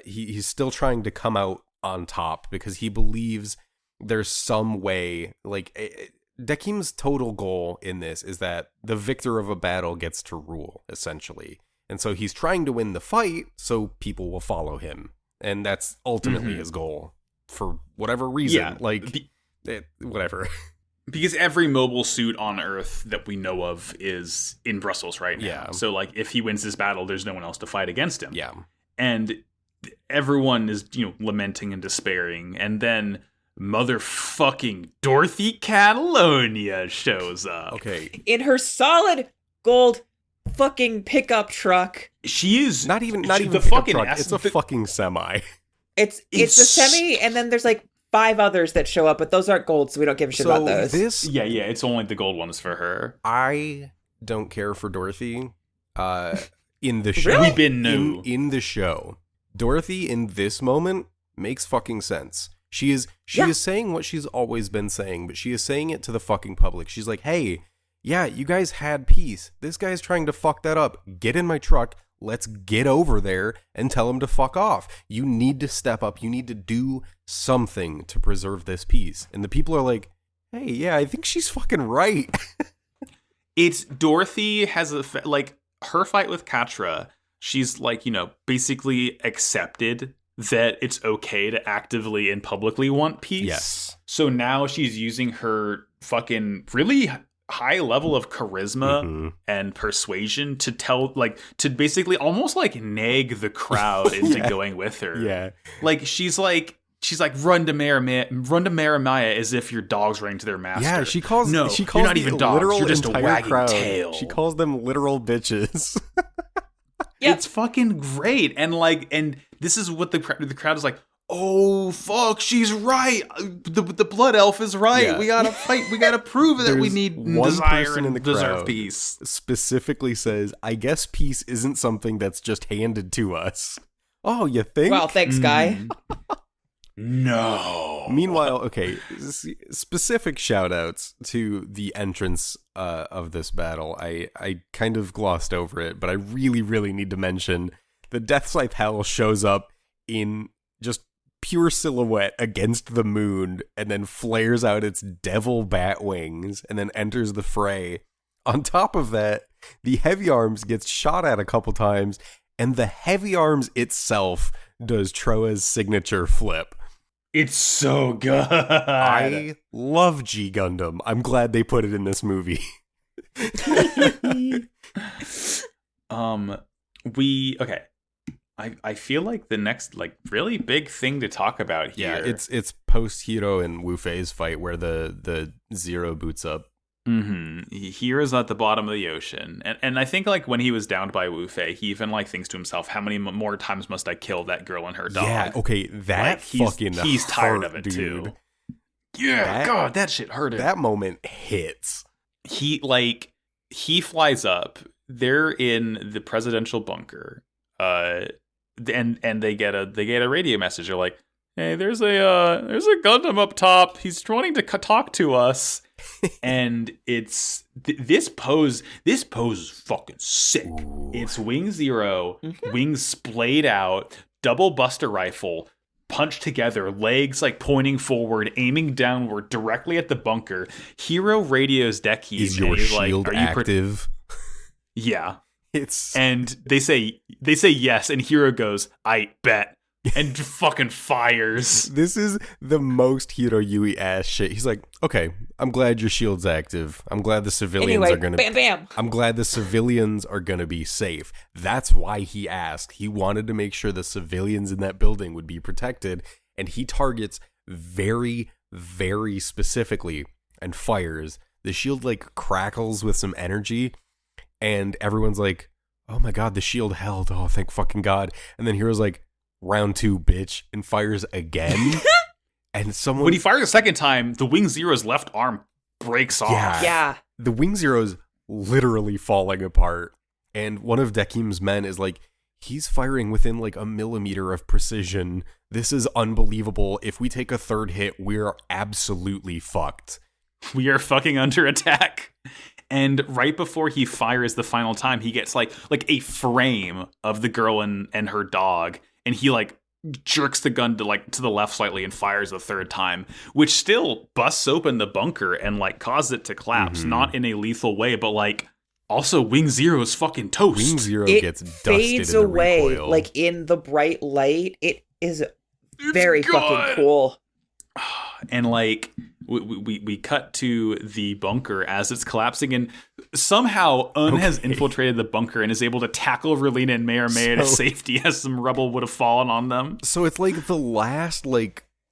he's still trying to come out on top because he believes there's some way, like... Dakim's total goal in this is that the victor of a battle gets to rule, essentially. And so he's trying to win the fight so people will follow him. And that's ultimately his goal for whatever reason. Yeah. Whatever. Because every mobile suit on Earth that we know of is in Brussels right now. Yeah. So like if he wins this battle, there's no one else to fight against him. Yeah. And everyone is, lamenting and despairing. And then motherfucking Dorothy Catalonia shows up. Okay. In her solid gold fucking pickup truck. She is not even the fucking truck. It's a fucking semi. It's a semi, and then there's like 5 others that show up, but those aren't gold, so we don't give a shit about those. Yeah, it's only the gold ones for her. I don't care for Dorothy. In the show, really? We've been new in the show. Dorothy in this moment makes fucking sense. She is saying what she's always been saying, but she is saying it to the fucking public. She's like, hey, yeah, you guys had peace. This guy's trying to fuck that up. Get in my truck. let's get over there and tell them to fuck off. You need to step up. You need to do something to preserve this peace. And the people are like, hey, yeah, I think she's fucking right. It's Dorothy has like her fight with Katra. She's like, basically accepted that it's okay to actively and publicly want peace. Yes. So now she's using her fucking really high level of charisma and persuasion to to basically almost like nag the crowd into going with her. Yeah. Like she's like run to Maramaya as if your dog's running to their master. Yeah, she calls you're not even dogs. You're just a wagging crowd. Tail. She calls them literal bitches. Yep. It's fucking great. And this is what the crowd is like, oh, fuck, she's right. The blood elf is right. Yeah. We gotta fight. We gotta prove that we need desire and deserve peace. Specifically says, I guess peace isn't something that's just handed to us. Oh, you think? Well, thanks, guy. No. Meanwhile, okay, specific shout outs to the entrance of this battle. I kind of glossed over it, but I really, really need to mention the Death Scythe Hell shows up in just pure silhouette against the moon and then flares out its devil bat wings and then enters the fray. On top of that, the Heavy Arms gets shot at a couple times, and the Heavy Arms itself does Troa's signature flip. It's so good. I love G Gundam. I'm glad they put it in this movie. I feel like the next really big thing to talk about here. Yeah, it's post Hiro and Wu Fei's fight where the Zero boots up. Mm-hmm. Hero's at the bottom of the ocean, and I think when he was downed by Wu Fei, he even thinks to himself, "How many more times must I kill that girl and her dog?" Yeah, okay, that he's tired of it dude. Too. Yeah, God, that shit hurted. That moment hits. He flies up. They're in the presidential bunker, and they get a radio message. They're like, "Hey, there's a Gundam up top. He's wanting to talk to us." And it's this pose is fucking sick. Ooh. It's Wing Zero, wings splayed out, double buster rifle, punched together, legs pointing forward, aiming downward directly at the bunker. Hero radios Deki. Is your shield active? Yeah. And they say yes, and Hero goes, I bet. And fucking fires. This is the most Hiro Yui ass shit. He's like, okay, I'm glad your shield's active. I'm glad the civilians are gonna. Bam, bam. I'm glad the civilians are gonna be safe. That's why he asked. He wanted to make sure the civilians in that building would be protected, and he targets very, very specifically and fires. The shield crackles with some energy, and everyone's like, oh my god, the shield held. Oh, thank fucking god. And then Hero's like, round 2, bitch, and fires again. And when he fires a second time, the Wing Zero's left arm breaks off. Yeah. The Wing Zero's literally falling apart. And one of Dekim's men is like, he's firing within a millimeter of precision. This is unbelievable. If we take a third hit, we're absolutely fucked. We are fucking under attack. And right before he fires the final time, he gets a frame of the girl and her dog. And he jerks the gun to the left slightly and fires the third time, which still busts open the bunker and causes it to collapse, not in a lethal way, but also Wing Zero is fucking toast. Wing Zero gets dusted fades in the away recoil. In the bright light. It's very fucking cool. And we cut to the bunker as it's collapsing, and somehow has infiltrated the bunker and is able to tackle Relina and Mayor to safety as some rubble would have fallen on them. So it's the last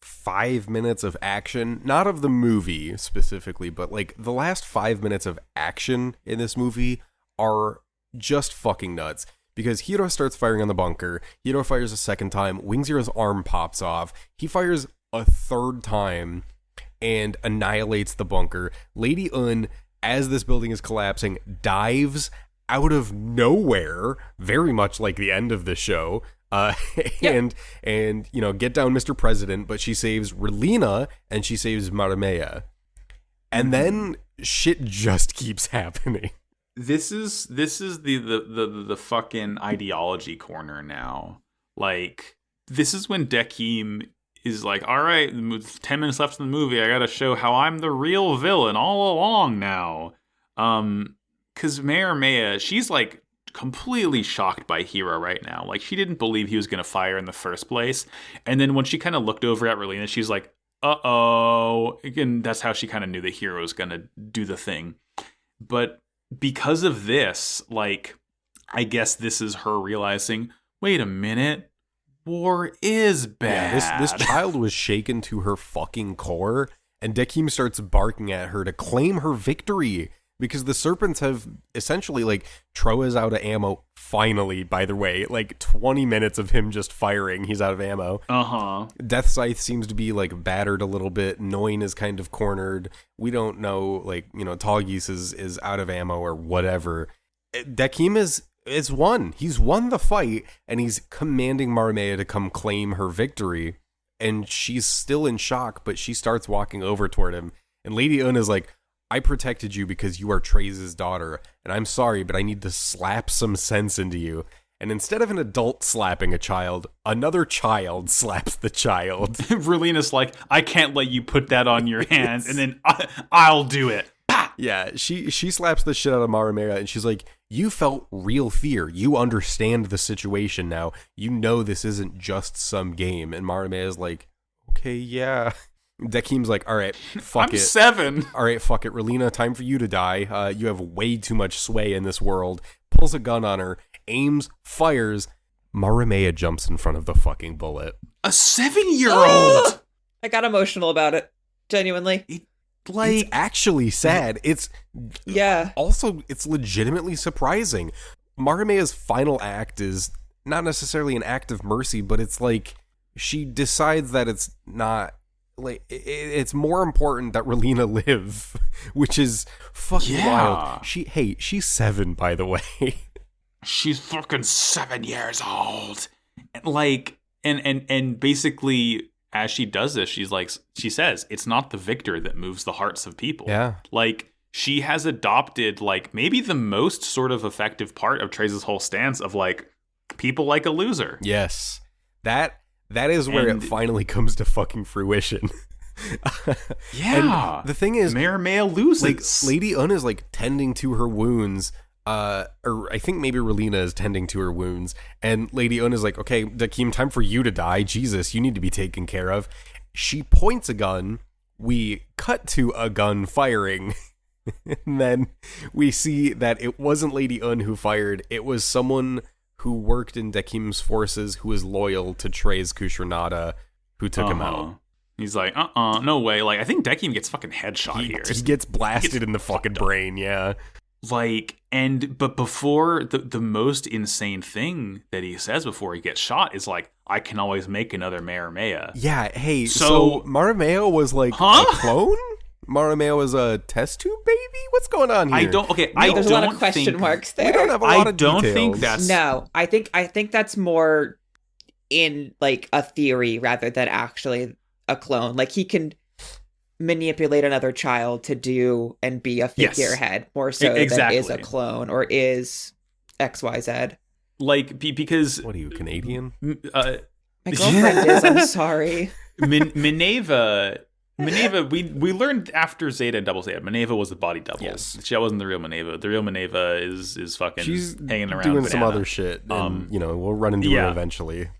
5 minutes of action, not of the movie specifically, but the last 5 minutes of action in this movie are just fucking nuts. Because Hiro starts firing on the bunker, Hiro fires a second time, Wing Zero's arm pops off, he fires a third time and annihilates the bunker. Lady Un, as this building is collapsing, dives out of nowhere, very much like the end of the show, and get down Mr. President, but she saves Relina and she saves Maramea. And then shit just keeps happening. this is the fucking ideology corner now. Like, this is when Dakeem is like, all right, 10 minutes left in the movie, I gotta show how I'm the real villain all along now. Because Mayor Maya, she's like completely shocked by Hiro right now. Like, she didn't believe he was gonna fire in the first place. And then when she kind of looked over at Relina, she's like, uh-oh. Again, that's how she kind of knew that Hiro was gonna do the thing. But because of this, like, I guess this is her realizing, wait a minute, war is bad. Yeah, this child was shaken to her fucking core, and Dakeem starts barking at her to claim her victory, because the Serpents have essentially, like, Troa's out of ammo, finally, by the way. Like, 20 minutes of him just firing, he's out of ammo. Death Scythe seems to be, like, battered a little bit. Noin is kind of cornered. We don't know, like, you know, Tallgeese is out of ammo or whatever. Dakeem is won. He's won the fight, and he's commanding Maramea to come claim her victory. And she's still in shock, but she starts walking over toward him. And Lady Un is like, I protected you because you are Treize's daughter, and I'm sorry, but I need to slap some sense into you. And instead of an adult slapping a child, another child slaps the child. Relina's like, I can't let you put that on your hands, and then I'll do it. Yeah, she slaps the shit out of Maramea, and she's like, you felt real fear. You understand the situation now. You know this isn't just some game. And Maramea's like, okay, yeah. Dakeem's like, all right, fuck I'm it. 7. All right, fuck it. Relina, time for you to die. You have way too much sway in this world. Pulls a gun on her, aims, fires. Maramea jumps in front of the fucking bullet. A 7-year-old! I got emotional about it. Genuinely. It's actually sad. It's also, it's legitimately surprising. Maramea's final act is not necessarily an act of mercy, but it's like she decides that it's not, like, it's more important that Relina live, which is fucking wild. She's 7, by the way. She's fucking 7 years old. Like, and basically, as she does this, she says, it's not the victor that moves the hearts of people. Yeah. Like, she has adopted, like, maybe the most sort of effective part of Treize's whole stance of, like, people like a loser. Yes. That is where it finally comes to fucking fruition. Yeah. And the thing is, Maramea loses. Like, Lady Un is, like, tending to her wounds. Or I think maybe Relina is tending to her wounds, and Lady Un is like, okay, Dakeem, time for you to die. Jesus, you need to be taken care of. She points a gun. We cut to a gun firing. And then we see that it wasn't Lady Un who fired. It was someone who worked in Dakeem's forces who is loyal to Treize Kushernada, who took him out. He's like, no way. Like, I think Dakeem gets fucking headshot here. He gets blasted in the fucking brain, yeah. Like, but before, the most insane thing that he says before he gets shot is like, I can always make another Maramea. Yeah, hey, so Maramea was like a clone? Maramea was a test tube baby? What's going on here? There's a lot of question marks there. We don't have a lot of details. Think that's... No, I think that's more in, like, a theory rather than actually a clone. Like, he can manipulate another child to do and be a figurehead more so than is a clone or is XYZ. Like, because... What are you, Canadian? My girlfriend is, I'm sorry. Minerva, we learned after Zeta and Double Zeta, Minerva was the body double. Yes. That wasn't the real Minerva. The real Minerva is fucking She's hanging around doing banana. Some other shit. And, we'll run into it eventually.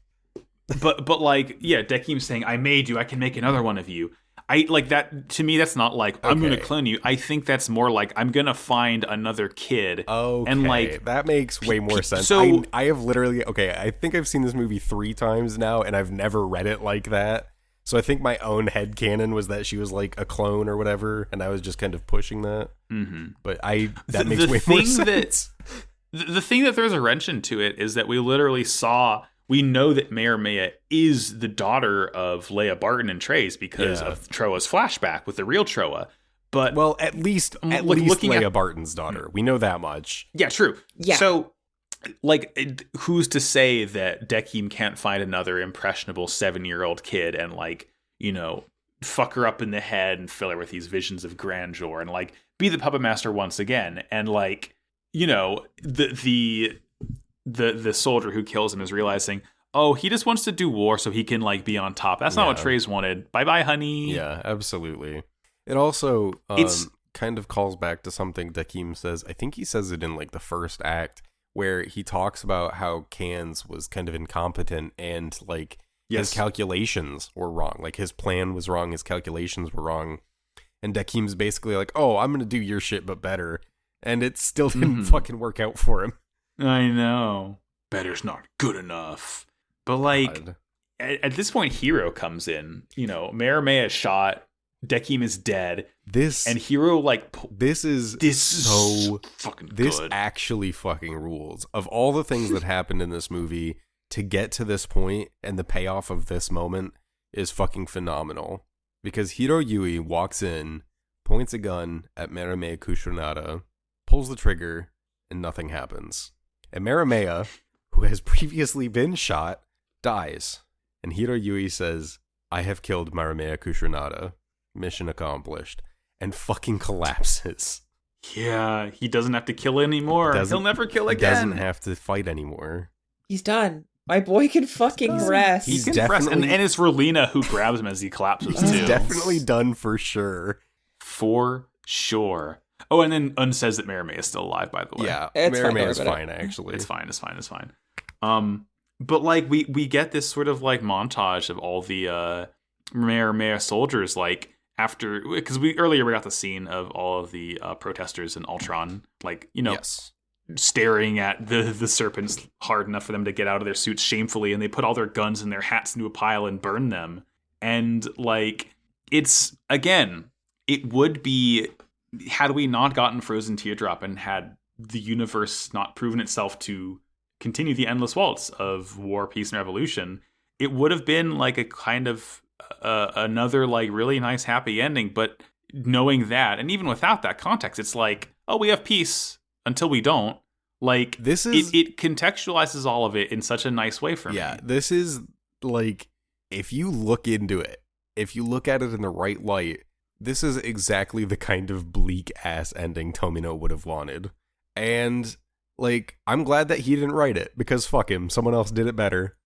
But like, yeah, Dakeem's saying, I made you, I can make another one of you. I like that. To me, that's not like, I'm going to clone you. I think that's more like, I'm going to find another kid. Okay, and like, that makes way more sense. So I have literally, I think I've seen this movie 3 times now, and I've never read it like that. So I think my own headcanon was that she was like a clone or whatever, and I was just kind of pushing that. Mm-hmm. But that makes way more sense. The thing that throws a wrench into it is that we literally we know that Maramea is the daughter of Leia Barton and Treize because of Troa's flashback with the real Troa. But at least Leia Barton's daughter. We know that much. Yeah, true. Yeah. So, like, who's to say that Dakeem can't find another impressionable 7-year-old kid and, like, fuck her up in the head and fill her with these visions of grandeur and, like, be the puppet master once again and, like, you know, the soldier who kills him is realizing, oh, he just wants to do war so he can like be on top. That's not what Treize wanted. Bye, honey. Yeah, absolutely. It also it's kind of calls back to something Dakim says. I think he says it in like the first act, where he talks about how Cans was kind of incompetent and like his calculations were wrong. Like his plan was wrong, his calculations were wrong. And Dakim's basically like, oh, I'm going to do your shit but better. And it still didn't fucking work out for him. I know. Better's not good enough. But like, at this point, Hiro comes in. You know, Maramea is shot. Dakim is dead. And Hiro like this is so fucking good. This actually fucking rules. Of all the things that happened in this movie, to get to this point and the payoff of this moment is fucking phenomenal. Because Hiro Yui walks in, points a gun at Maramea Kushunada, pulls the trigger, and nothing happens. And Maramea, who has previously been shot, dies. And Hiro Yui says, I have killed Maramea Kushunada. Mission accomplished. And fucking collapses. Yeah, he doesn't have to kill anymore. He'll never kill again. He doesn't have to fight anymore. He's done. My boy can fucking rest. He can rest. And it's Relina who grabs him as he collapses too. He's definitely done for sure. For sure. Oh, and then Un says that Maramea is still alive, by the way. Yeah, Maramea is fine, actually. It's fine. But like we get this sort of like montage of all the Maramea soldiers, like after, because earlier we got the scene of all of the protesters in Ultron, like, you know, staring at the serpents hard enough for them to get out of their suits shamefully, and they put all their guns and their hats into a pile and burn them. And like, it's, again, it would be, had we not gotten Frozen Teardrop and had the universe not proven itself to continue the endless waltz of war, peace, and revolution, it would have been like a kind of another like really nice happy ending. But knowing that, and even without that context, it's like, oh, we have peace until we don't. Like, this is it contextualizes all of it in such a nice way for me. Yeah, this is like, if you look into it, if you look at it in the right light, this is exactly the kind of bleak ass ending Tomino would have wanted. And like, I'm glad that he didn't write it, because fuck him, someone else did it better.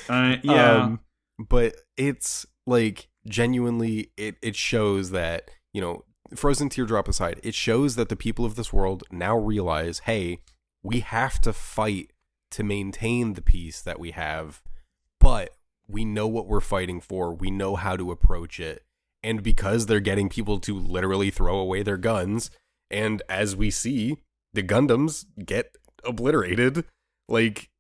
Yeah. But it's like, genuinely, it shows that, you know, Frozen Teardrop aside, it shows that the people of this world now realize, hey, we have to fight to maintain the peace that we have, but we know what we're fighting for, we know how to approach it, and because they're getting people to literally throw away their guns, and as we see, the Gundams get obliterated, like,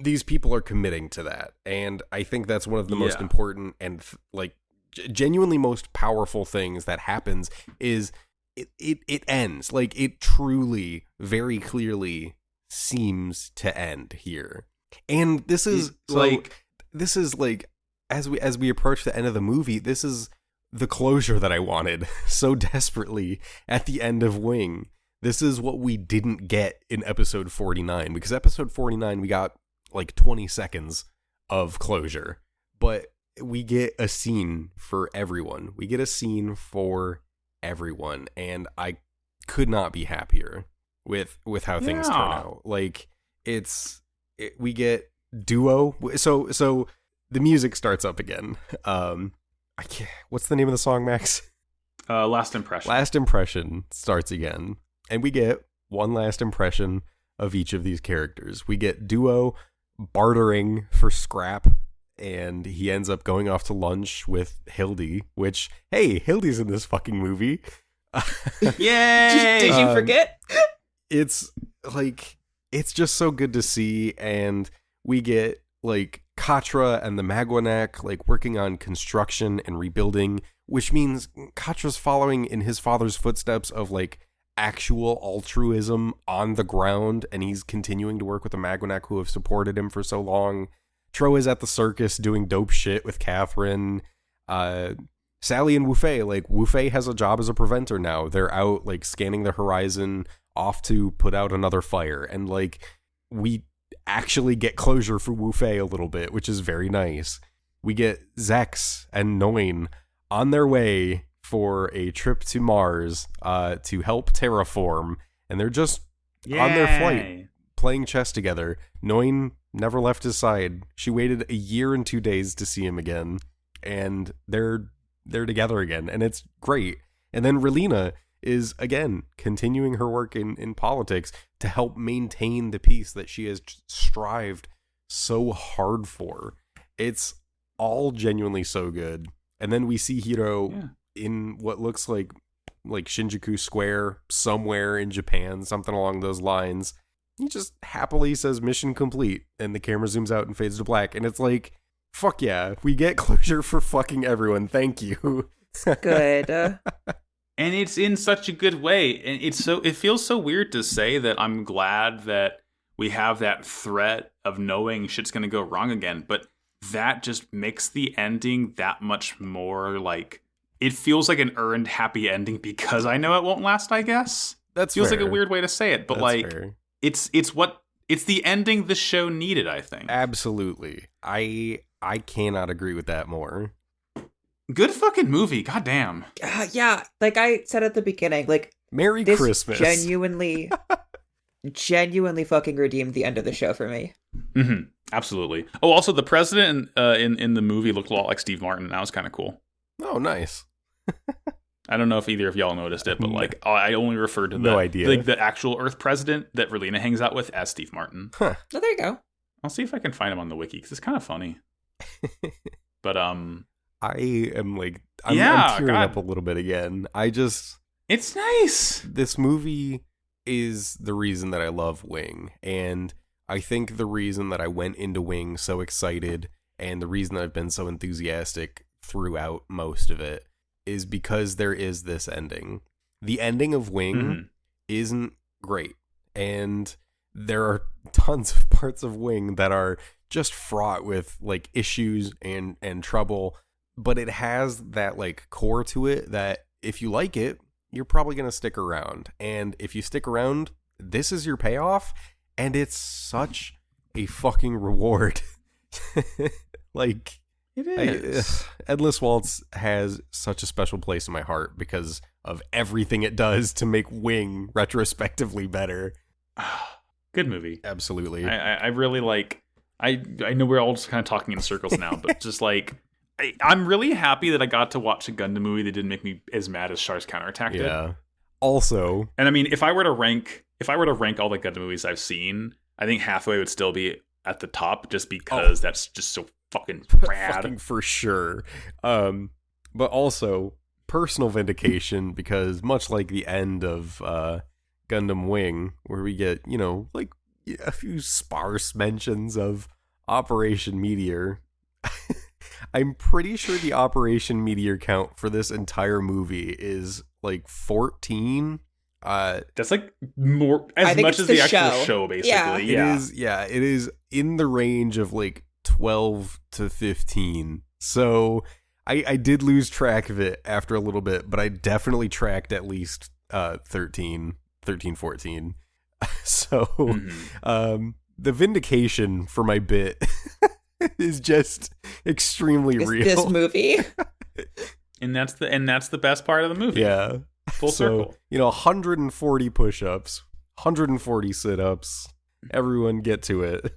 these people are committing to that, and I think that's one of the most important and like genuinely most powerful things that happens is it ends. Like, it truly, very clearly seems to end here. And this is as we approach the end of the movie, this is the closure that I wanted so desperately at the end of Wing. This is what we didn't get in episode 49, because episode 49 we got like 20 seconds of closure, but we get a scene for everyone. We get a scene for everyone, and I could not be happier with how things turn out. Like, we get duo. So the music starts up again. What's the name of the song, Max? Last Impression. Last Impression starts again, and we get one last impression of each of these characters. We get duo bartering for scrap, and he ends up going off to lunch with Hildy, which, hey, Hildy's in this fucking movie. Yay! Did you forget? It's like, it's just so good to see, and we get like Katra and the Magwanak like working on construction and rebuilding, which means Katra's following in his father's footsteps of like actual altruism on the ground, and he's continuing to work with the Magwanak who have supported him for so long. Tro is at the circus doing dope shit with Catherine. Sally and Wu-Fei, like, Wu-Fei has a job as a preventer now. They're out like scanning the horizon, off to put out another fire, and like, we actually get closure for Wu-Fei a little bit, which is very nice. We get Zex and Noin on their way for a trip to Mars to help terraform, and they're just on their flight, playing chess together. Noin never left his side. She waited a year and 2 days to see him again, and they're together again, and it's great. And then Relina is, again, continuing her work in politics to help maintain the peace that she has strived so hard for. It's all genuinely so good. And then we see Hiro in what looks like Shinjuku Square somewhere in Japan, something along those lines. He just happily says mission complete, and the camera zooms out and fades to black, and it's like, fuck yeah, we get closure for fucking everyone. Thank you. Good. And it's in such a good way. And it feels so weird to say that I'm glad that we have that threat of knowing shit's going to go wrong again. But that just makes the ending that much more like, it feels like an earned happy ending because I know it won't last, I guess. That feels fair. Like a weird way to say it. But that's fair. It's the ending the show needed, I think. Absolutely. I cannot agree with that more. Good fucking movie, goddamn. Yeah, like I said at the beginning, like Merry Christmas. Genuinely fucking redeemed the end of the show for me. Mm-hmm. Absolutely. Oh, also the president in the movie looked a lot like Steve Martin. That was kind of cool. Oh, nice. I don't know if either of y'all noticed it, but like I only referred to the actual Earth president that Relina hangs out with as Steve Martin. Huh. Oh, there you go. I'll see if I can find him on the wiki because it's kind of funny. But I'm tearing up a little bit again. It's nice. This movie is the reason that I love Wing, and I think the reason that I went into Wing so excited, and the reason that I've been so enthusiastic throughout most of it, is because there is this ending. The ending of Wing isn't great, and there are tons of parts of Wing that are just fraught with like issues and trouble. But it has that like core to it that if you like it, you're probably going to stick around. And if you stick around, this is your payoff. And it's such a fucking reward. Like, it is. Endless Waltz has such a special place in my heart because of everything it does to make Wing retrospectively better. Good movie. Absolutely. I really like, I know we're all just kind of talking in circles now, but just like, I'm really happy that I got to watch a Gundam movie that didn't make me as mad as Char's Counterattack did. Yeah. Also, and I mean, if I were to rank all the Gundam movies I've seen, I think Hathaway would still be at the top just because that's just so fucking rad. Fucking for sure. But also personal vindication because much like the end of Gundam Wing, where we get, like a few sparse mentions of Operation Meteor. I'm pretty sure the Operation Meteor count for this entire movie is like 14. That's like more as much as the actual show basically. Yeah. It is in the range of like 12 to 15. So I did lose track of it after a little bit, but I definitely tracked at least 13, 14. So the vindication for my bit is just extremely real. This movie. and that's the best part of the movie. Yeah. Full circle. 140 push-ups, 140 sit-ups. Everyone get to it.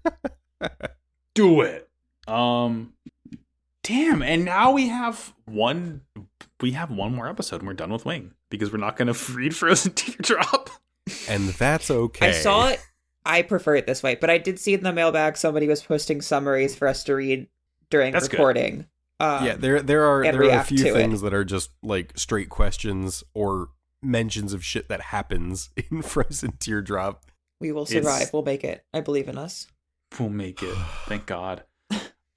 Do it. Damn, and now we have one more episode and we're done with Wing because we're not going to read Frozen Teardrop. And that's okay. I saw it. I prefer it this way, but I did see in the mailbag somebody was posting summaries for us to read during recording. There are a few things that are just like straight questions or mentions of shit that happens in Frozen Teardrop. We will survive. We'll make it. I believe in us. We'll make it. Thank God.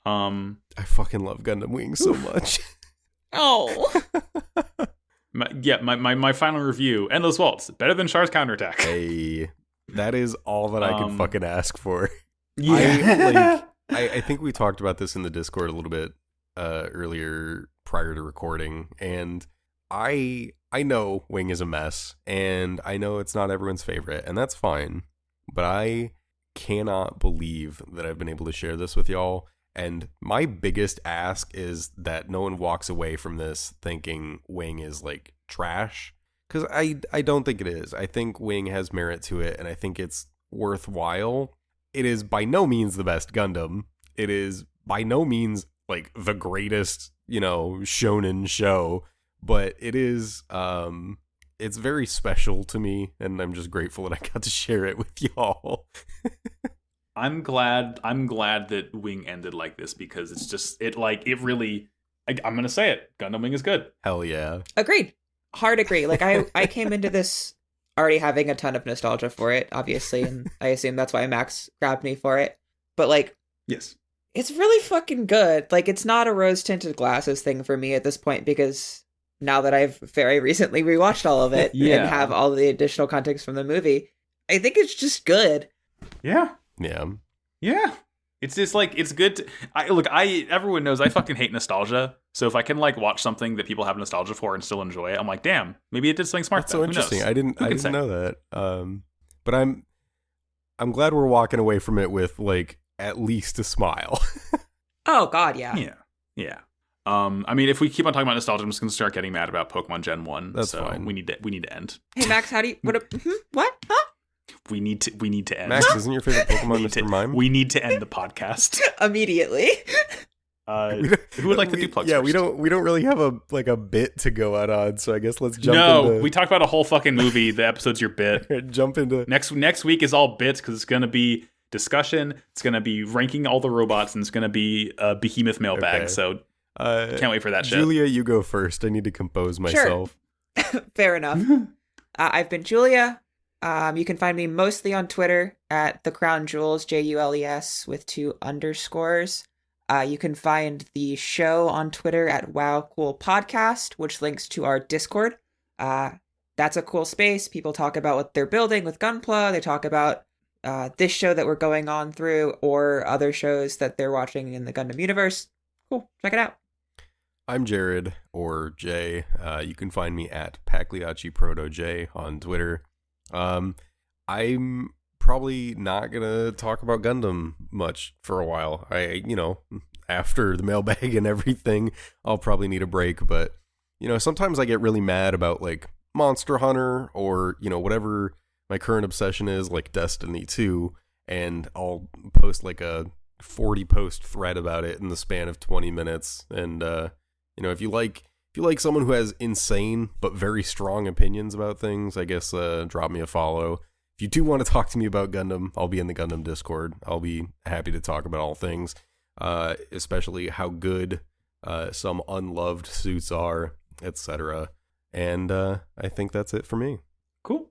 I fucking love Gundam Wing so much. Oh. My final review, Endless Waltz, better than Char's Counterattack. Hey, that is all that I can fucking ask for. Yeah. I think we talked about this in the Discord a little bit earlier prior to recording, and I know Wing is a mess, and I know it's not everyone's favorite, and that's fine, but I cannot believe that I've been able to share this with y'all, and my biggest ask is that no one walks away from this thinking Wing is like trash, Because I don't think it is. I think Wing has merit to it, and I think it's worthwhile. It is by no means the best Gundam. It is by no means like the greatest, shonen show, but it is it's very special to me, and I'm just grateful that I got to share it with y'all. I'm glad that Wing ended like this, because it's just it really, I'm gonna say it, Gundam Wing is good. Hell yeah. Agreed. Hard agree. Like I came into this already having a ton of nostalgia for it, obviously, and I assume that's why Max grabbed me for it. But like, yes, it's really fucking good. Like, it's not a rose-tinted glasses thing for me at this point, because now that I've very recently rewatched all of it and have all the additional context from the movie, I think it's just good. Yeah. Yeah. Yeah. It's just like, it's good. Everyone knows I fucking hate nostalgia. So if I can like watch something that people have nostalgia for and still enjoy it, I'm like, damn, maybe it did something smart. That's so interesting. I didn't know that. But I'm glad we're walking away from it with like at least a smile. Oh God, yeah. Yeah. Yeah. I mean, if we keep on talking about nostalgia, I'm just gonna start getting mad about Pokemon Gen 1. That's fine. We need to end. Hey Max, how do you what? Huh? We need to end. Max, isn't your favorite Pokemon Mr. Mime? We need to end the podcast immediately. Who would like to do plugs? Yeah, first? we don't really have a bit to go out on, so I guess let's jump into... we talked about a whole fucking movie. The episode's your bit. Jump into... Next week is all bits, because it's going to be discussion, it's going to be ranking all the robots, and it's going to be a behemoth mailbag, so can't wait for that shit. Julia, you go first. I need to compose myself. Sure. Fair enough. I've been Julia. You can find me mostly on Twitter at The Crown Jewels, JULES, with 2 underscores. You can find the show on Twitter at Wow Cool Podcast, which links to our Discord. That's a cool space. People talk about what they're building with Gunpla. They talk about this show that we're going on through, or other shows that they're watching in the Gundam universe. Cool. Check it out. I'm Jared, or Jay. You can find me at PagliacciProtoJ on Twitter. I'm probably not gonna talk about Gundam much for a while. After the mailbag and everything, I'll probably need a break, but sometimes I get really mad about like Monster Hunter or whatever my current obsession is, like Destiny 2, and I'll post like a 40 post thread about it in the span of 20 minutes. And if you like someone who has insane but very strong opinions about things, I guess drop me a follow. If you do want to talk to me about Gundam, I'll be in the Gundam Discord. I'll be happy to talk about all things, especially how good some unloved suits are, etc. And I think that's it for me. Cool.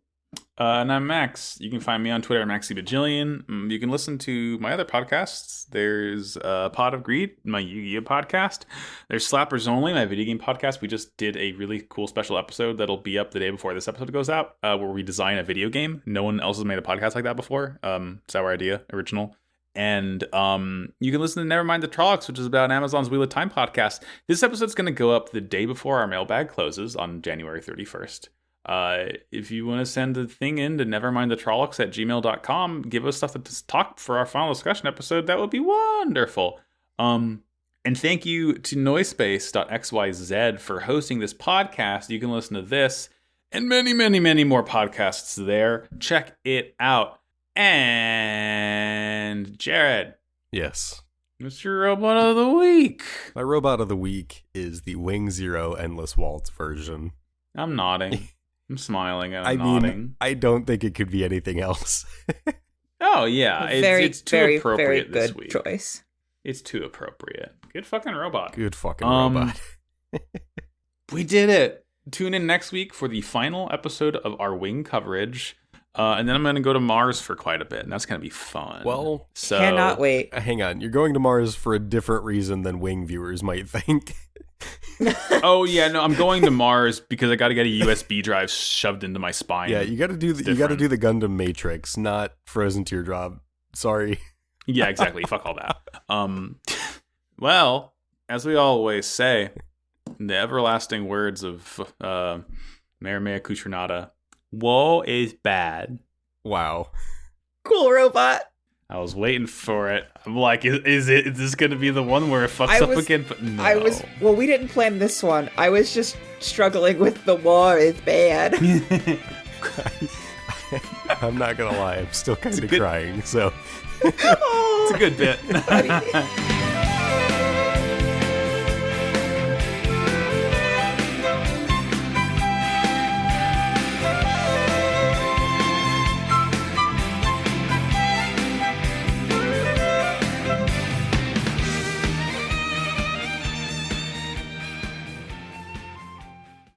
And I'm Max. You can find me on Twitter at MaxyBajillion. You can listen to my other podcasts. There's Pod of Greed, my Yu-Gi-Oh podcast. There's Slappers Only, my video game podcast. We just did a really cool special episode that'll be up the day before this episode goes out, where we design a video game. No one else has made a podcast like that before. It's our idea, original. And you can listen to Nevermind the Trollocs, which is about Amazon's Wheel of Time podcast. This episode's going to go up the day before our mailbag closes on January 31st. If you want to send the thing in to nevermindthetrollocs@gmail.com, give us stuff to talk for our final discussion episode, that would be wonderful. And thank you to Noisepace.xyz for hosting this podcast. You can listen to this and many, many, many more podcasts there. Check it out. And Jared. Yes. Mr. Robot of the Week. My Robot of the Week is the Wing Zero Endless Waltz version. I'm nodding. I'm smiling and I'm nodding. I don't think it could be anything else. Oh, yeah. It's too very, appropriate very this good week. Choice. It's too appropriate. Good fucking robot. Good fucking robot. We did it. Tune in next week for the final episode of our Wing coverage. And then I'm going to go to Mars for quite a bit, and that's going to be fun. Well, cannot wait. Hang on. You're going to Mars for a different reason than Wing viewers might think. Oh yeah, no, I'm going to Mars because I got to get a USB drive shoved into my spine. Yeah, you got to do the Gundam Matrix, not Frozen Teardrop. Sorry. Yeah, exactly. Fuck all that. Well, as we always say, the everlasting words of Mea Kuchernada, woe is bad. Wow. Cool robot. I was waiting for it. I'm like, is this going to be the one where it fucks up again? But no. Well, we didn't plan this one. I was just struggling with the war is bad. I'm not going to lie. I'm still kind of crying, so. It's a good bit.